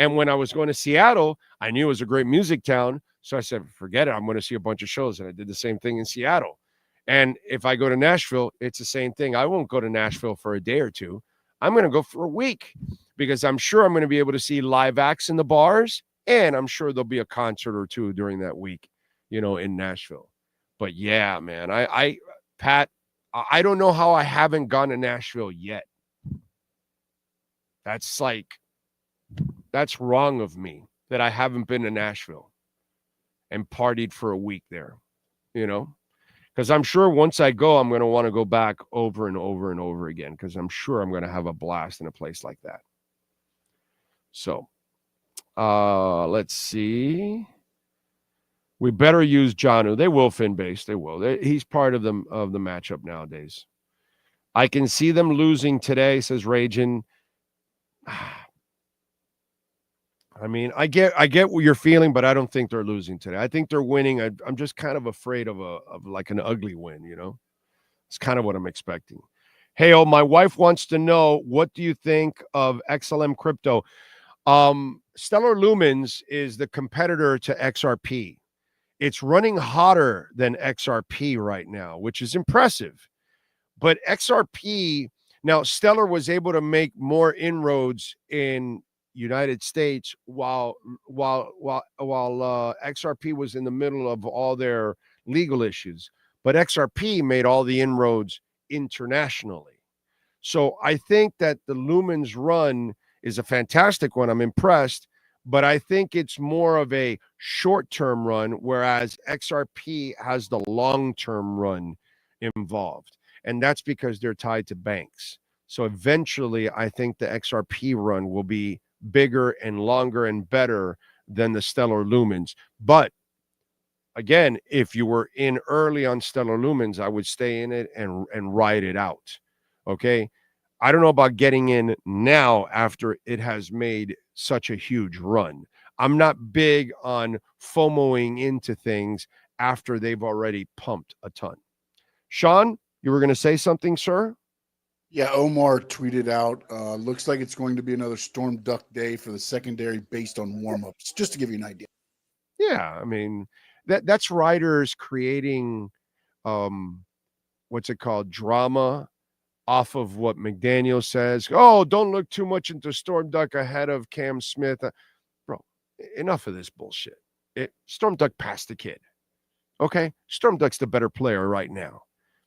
And when I was going to Seattle, I knew it was a great music town. So I said, forget it. I'm going to see a bunch of shows. And I did the same thing in Seattle. And if I go to Nashville, it's the same thing. I won't go to Nashville for a day or two. I'm going to go for a week because I'm sure I'm going to be able to see live acts in the bars. And I'm sure there'll be a concert or two during that week, you know, in Nashville. But yeah, man, Pat, I don't know how I haven't gone to Nashville yet. That's wrong of me that I haven't been to Nashville and partied for a week there, you know, because I'm sure once I go, I'm going to want to go back over and over and over again because I'm sure I'm going to have a blast in a place like that. So let's see. We better use Jonnu. They will fin base. They will. He's part of the matchup nowadays. I can see them losing today, says Ragin. I mean, I get what you're feeling, but I don't think they're losing today. I think they're winning. I'm just kind of afraid of like an ugly win, you know? It's kind of what I'm expecting. Hey, my wife wants to know, what do you think of XLM crypto? Stellar Lumens is the competitor to XRP. It's running hotter than XRP right now, which is impressive. But XRP, now Stellar was able to make more inroads in United States while XRP was in the middle of all their legal issues. But XRP made all the inroads internationally. So I think that the Lumens run is a fantastic one. I'm impressed, but I think it's more of a short-term run, whereas XRP has the long-term run involved. And that's because they're tied to banks. So eventually, I think the XRP run will be bigger and longer and better than the Stellar Lumens. But again, if you were in early on Stellar Lumens, I would stay in it and ride it out. Okay. I don't know about getting in now after it has made such a huge run. I'm not big on FOMOing into things after they've already pumped a ton. Sean, you were going to say something, sir? Yeah, Omar tweeted out, looks like it's going to be another Storm Duck day for the secondary based on warmups, just to give you an idea. Yeah, I mean, that's writers creating, what's it called, drama off of what McDaniel says. Oh, don't look too much into Storm Duck ahead of Cam Smith. Bro, enough of this bullshit. Storm Duck passed the kid. Okay? Storm Duck's the better player right now.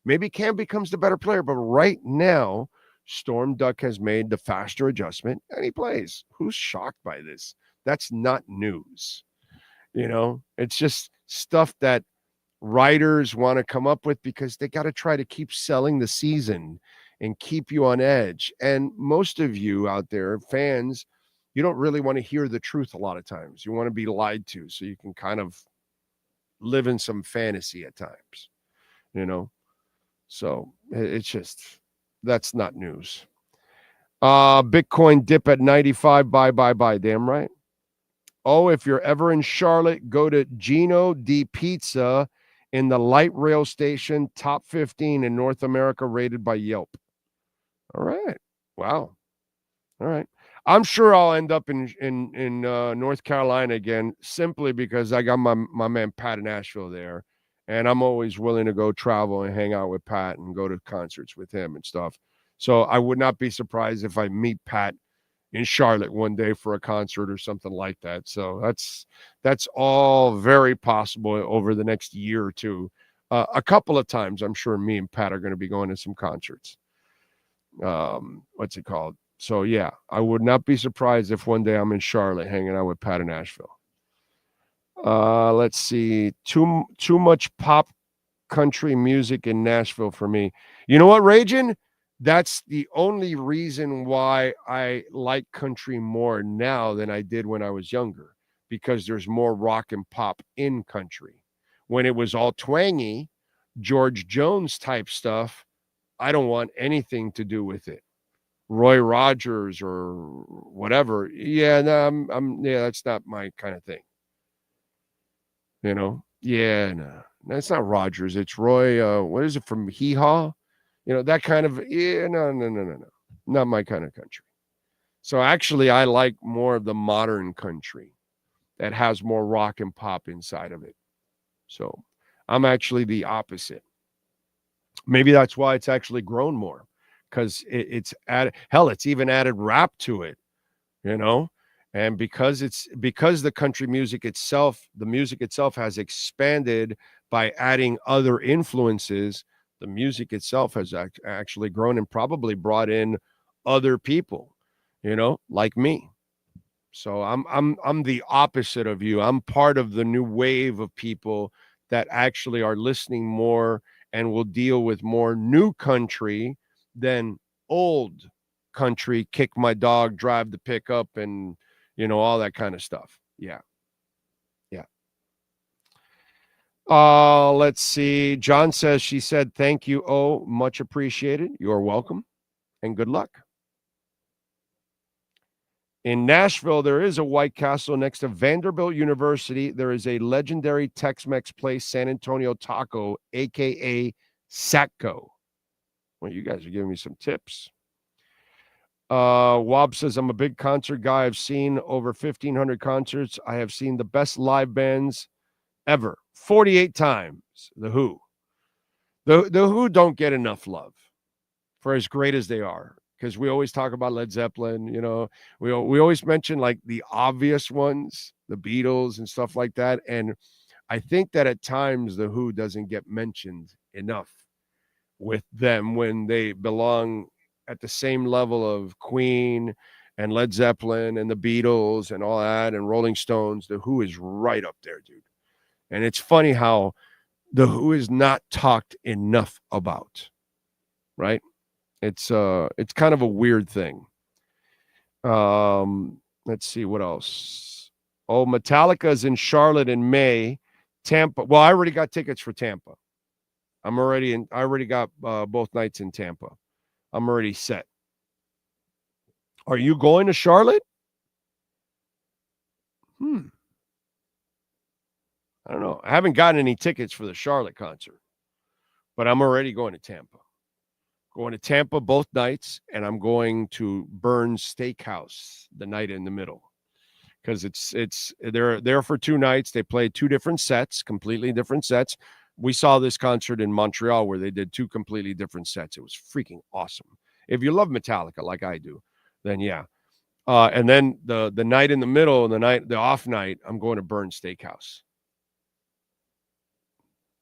Maybe Cam becomes the better player, but right now, Storm Duck has made the faster adjustment, and he plays. Who's shocked by this? That's not news. You know, it's just stuff that writers want to come up with because they got to try to keep selling the season and keep you on edge. And most of you out there, fans, you don't really want to hear the truth a lot of times. You want to be lied to so you can kind of live in some fantasy at times, you know? So it's just, that's not news. Bitcoin dip at 95. Bye. Damn right. Oh, if you're ever in Charlotte, go to Gino di Pizza in the light rail station, top 15 in North America, rated by Yelp. All right. Wow. All right. I'm sure I'll end up in North Carolina again, simply because I got my man Pat in Nashville there. And I'm always willing to go travel and hang out with Pat and go to concerts with him and stuff. So I would not be surprised if I meet Pat in Charlotte one day for a concert or something like that. So that's all very possible over the next year or two. A couple of times, I'm sure me and Pat are going to be going to some concerts. What's it called? So yeah, I would not be surprised if one day I'm in Charlotte hanging out with Pat in Nashville. Let's see. Too much pop country music in Nashville for me. You know what, Ragin? That's the only reason why I like country more now than I did when I was younger, because there's more rock and pop in country. When it was all twangy, George Jones type stuff, I don't want anything to do with it. Roy Rogers or whatever. Yeah, no, that's not my kind of thing. You know? Yeah, no. That's not Rogers. It's Roy, what is it, from Hee Haw? You know, that kind of, no. Not my kind of country. So actually, I like more of the modern country that has more rock and pop inside of it. So I'm actually the opposite. Maybe that's why it's actually grown more, because it's added, hell, it's even added rap to it, you know? And because the country music itself, the music itself has expanded by adding other influences, the music itself has actually grown and probably brought in other people, you know, like me. So I'm the opposite of you. I'm part of the new wave of people that actually are listening more and will deal with more new country than old country, kick my dog, drive the pickup, and you know, all that kind of stuff. Yeah. Let's see. John says, she said, thank you. Oh, much appreciated. You're welcome. And good luck. In Nashville, there is a White Castle next to Vanderbilt University. There is a legendary Tex-Mex place, San Antonio Taco, a.k.a. Satco. Well, you guys are giving me some tips. Wob says, I'm a big concert guy. I've seen over 1,500 concerts. I have seen the best live bands ever. 48 times. The Who. The Who don't get enough love for as great as they are, because we always talk about Led Zeppelin. You know, we always mention like the obvious ones, the Beatles and stuff like that. And I think that at times the Who doesn't get mentioned enough with them when they belong at the same level of Queen and Led Zeppelin and the Beatles and all that and Rolling Stones. The Who is right up there, dude. And it's funny how the Who is not talked enough about, right? It's kind of a weird thing. Let's see what else. Oh, Metallica's in Charlotte in May. Tampa. Well, I already got tickets for Tampa. I already got both nights in Tampa. I'm already set. Are you going to Charlotte? I don't know. I haven't gotten any tickets for the Charlotte concert, but I'm already going to Tampa. Going to Tampa both nights, and I'm going to Burns Steakhouse the night in the middle because they're there for 2 nights. They play 2 different sets, completely different sets. We saw this concert in Montreal where they did 2 completely different sets. It was freaking awesome. If you love Metallica like I do, then yeah. And then the night in the middle, the off night, I'm going to Burns Steakhouse.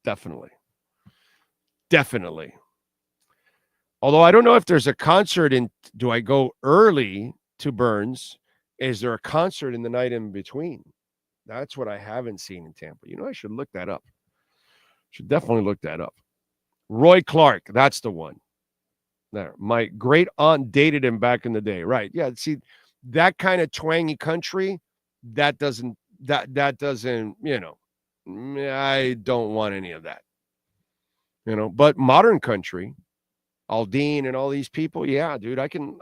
Definitely. Although I don't know if there's a concert do I go early to Burns? Is there a concert in the night in between? That's what I haven't seen in Tampa. I should look that up. Should definitely look that up. Roy Clark, that's the one. There. My great aunt dated him back in the day. Right. Yeah. See, that kind of twangy country, that doesn't, I don't want any of that. But modern country, Aldine and all these people, yeah, dude, I can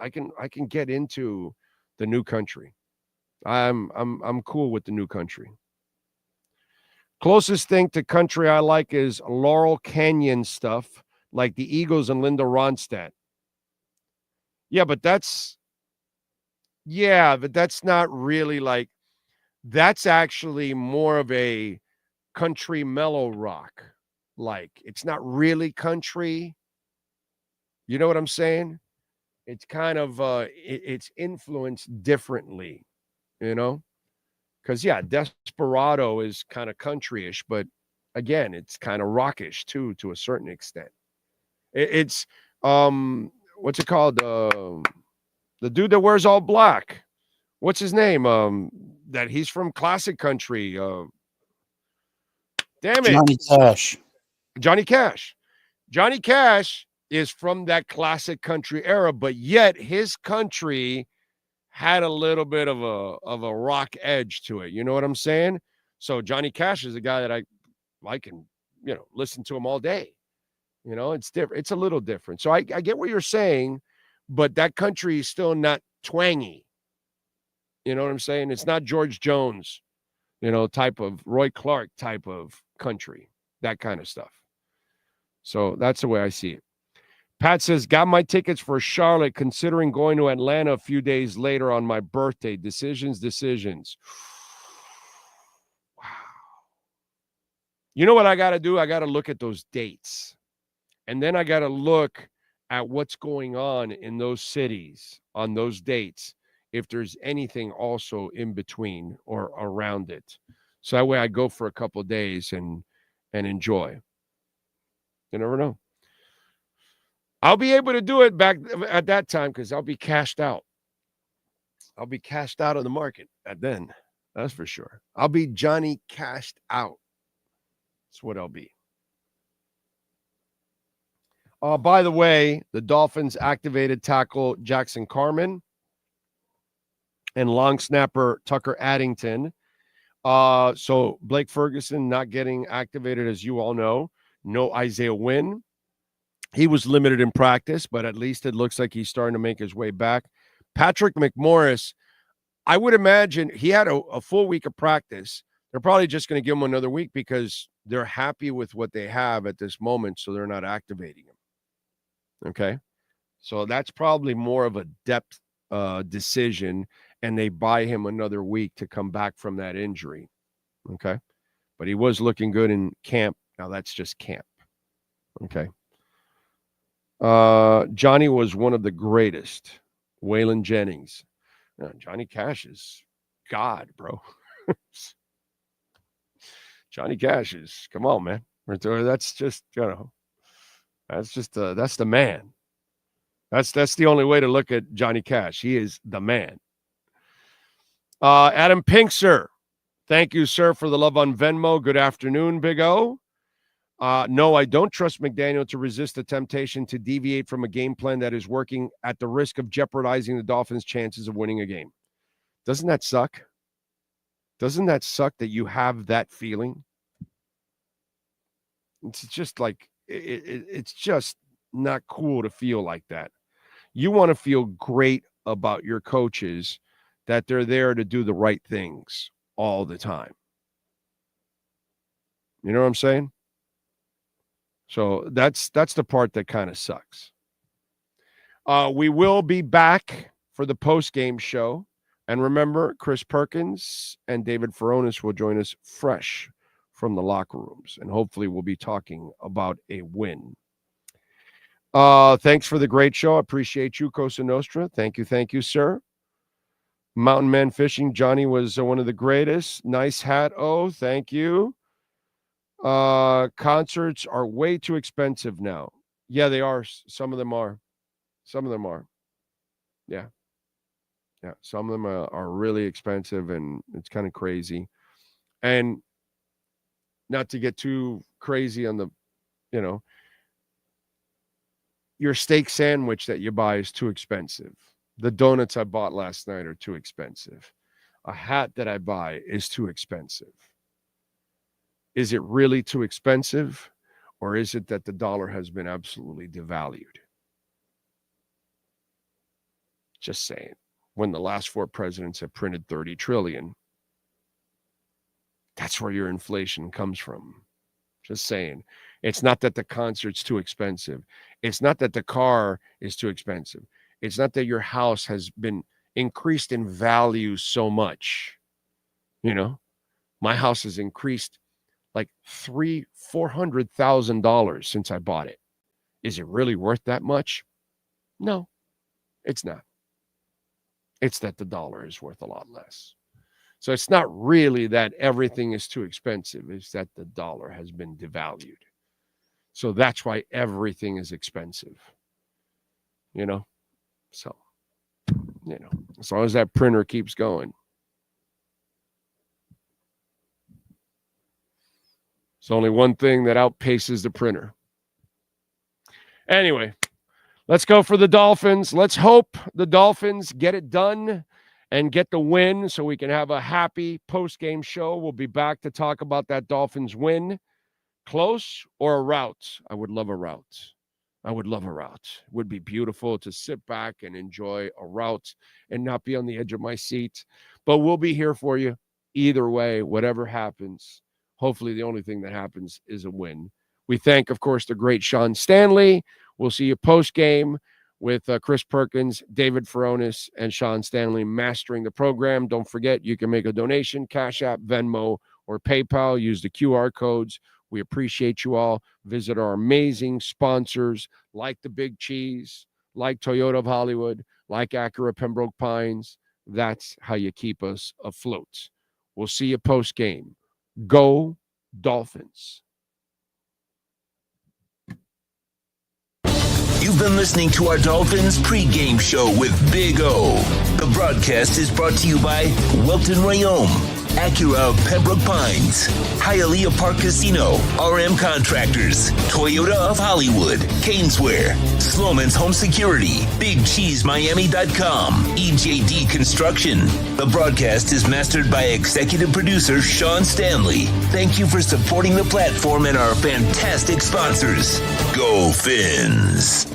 get into the new country. I'm cool with the new country. Closest thing to country I like is Laurel Canyon stuff, like the Eagles and Linda Ronstadt. Yeah, but that's not really like, that's actually more of a country mellow rock. Like, it's not really country. You know what I'm saying? It's kind of, it's influenced differently, Because, yeah, Desperado is kind of country-ish, but, again, it's kind of rockish, too, to a certain extent. It's, what's it called? The dude that wears all black. What's his name? That he's from classic country. Damn it. Johnny Cash. Johnny Cash is from that classic country era, but yet his country had a little bit of a rock edge to it. You know what I'm saying? So Johnny Cash is a guy that I can, listen to him all day. It's different. It's a little different. So I get what you're saying, but that country is still not twangy. You know what I'm saying? It's not George Jones, type of Roy Clark type of country, that kind of stuff. So that's the way I see it. Pat says, got my tickets for Charlotte, considering going to Atlanta a few days later on my birthday. Decisions. Wow. You know what I got to do? I got to look at those dates. And then I got to look at what's going on in those cities on those dates, if there's anything also in between or around it. So that way I go for a couple of days and enjoy. You never know. I'll be able to do it back at that time because I'll be cashed out. I'll be cashed out of the market at then. That's for sure. I'll be Johnny cashed out. That's what I'll be. By the way, the Dolphins activated tackle Jackson Carman and long snapper Tucker Addington. So Blake Ferguson not getting activated, as you all know. No Isaiah Wynn. He was limited in practice, but at least it looks like he's starting to make his way back. Patrick McMorris, I would imagine he had a full week of practice. They're probably just going to give him another week because they're happy with what they have at this moment, so they're not activating him. Okay? So that's probably more of a depth decision, and they buy him another week to come back from that injury. Okay? But he was looking good in camp. Now that's just camp. Okay? Johnny was one of the greatest. Waylon Jennings. Johnny Cash is God, bro. Johnny Cash is, come on, man. That's just, that's the man. That's the only way to look at Johnny Cash. He is the man. Adam Pinkser, thank you, sir, for the love on Venmo. Good afternoon, Big O. No, I don't trust McDaniel to resist the temptation to deviate from a game plan that is working at the risk of jeopardizing the Dolphins' chances of winning a game. Doesn't that suck? Doesn't that suck that you have that feeling? It's just like, it's just not cool to feel like that. You want to feel great about your coaches, that they're there to do the right things all the time. You know what I'm saying? So that's the part that kind of sucks. We will be back for the post-game show. And remember, Chris Perkins and David Furones will join us fresh from the locker rooms. And hopefully we'll be talking about a win. Thanks for the great show. I appreciate you, Cosa Nostra. Thank you, sir. Mountain Man Fishing, Johnny was one of the greatest. Nice hat. Oh, thank you. Concerts are way too expensive now. Yeah, they are. Some of them are. Yeah. Yeah, some of them are really expensive, and it's kind of crazy. And not to get too crazy on the, your steak sandwich that you buy is too expensive. The donuts I bought last night are too expensive. A hat that I buy is too expensive. Is it really too expensive, or is it that the dollar has been absolutely devalued? Just saying. When the last 4 presidents have printed 30 trillion, that's where your inflation comes from. Just saying. It's not that the concert's too expensive. It's not that the car is too expensive. It's not that your house has been increased in value so much. My house has increased like $400,000 since I bought it. Is it really worth that much? No, it's not. It's that the dollar is worth a lot less. So it's not really that everything is too expensive. It's that the dollar has been devalued. So that's why everything is expensive. So, as long as that printer keeps going. It's only one thing that outpaces the printer. Anyway. Let's go for the Dolphins. Let's hope the Dolphins get it done and get the win so we can have a happy post-game show. We'll be back to talk about that Dolphins win. Close or a rout? I would love a rout. It would be beautiful to sit back and enjoy a rout and not be on the edge of my seat. But we'll be here for you either way, whatever happens. Hopefully the only thing that happens is a win. We thank, of course, the great Sean Stanley. We'll see you post-game with Chris Perkins, David Furones, and Sean Stanley mastering the program. Don't forget, you can make a donation, Cash App, Venmo, or PayPal. Use the QR codes. We appreciate you all. Visit our amazing sponsors like the Big Cheese, like Toyota of Hollywood, like Acura Pembroke Pines. That's how you keep us afloat. We'll see you post-game. Go Dolphins. You've been listening to our Dolphins pregame show with Big O. The broadcast is brought to you by Welton Rayome, Acura of Pembroke Pines, Hialeah Park Casino, RM Contractors, Toyota of Hollywood, Caneswear, Sloman's Home Security, BigCheeseMiami.com, EJD Construction. The broadcast is mastered by executive producer Sean Stanley. Thank you for supporting the platform and our fantastic sponsors. Go Fins!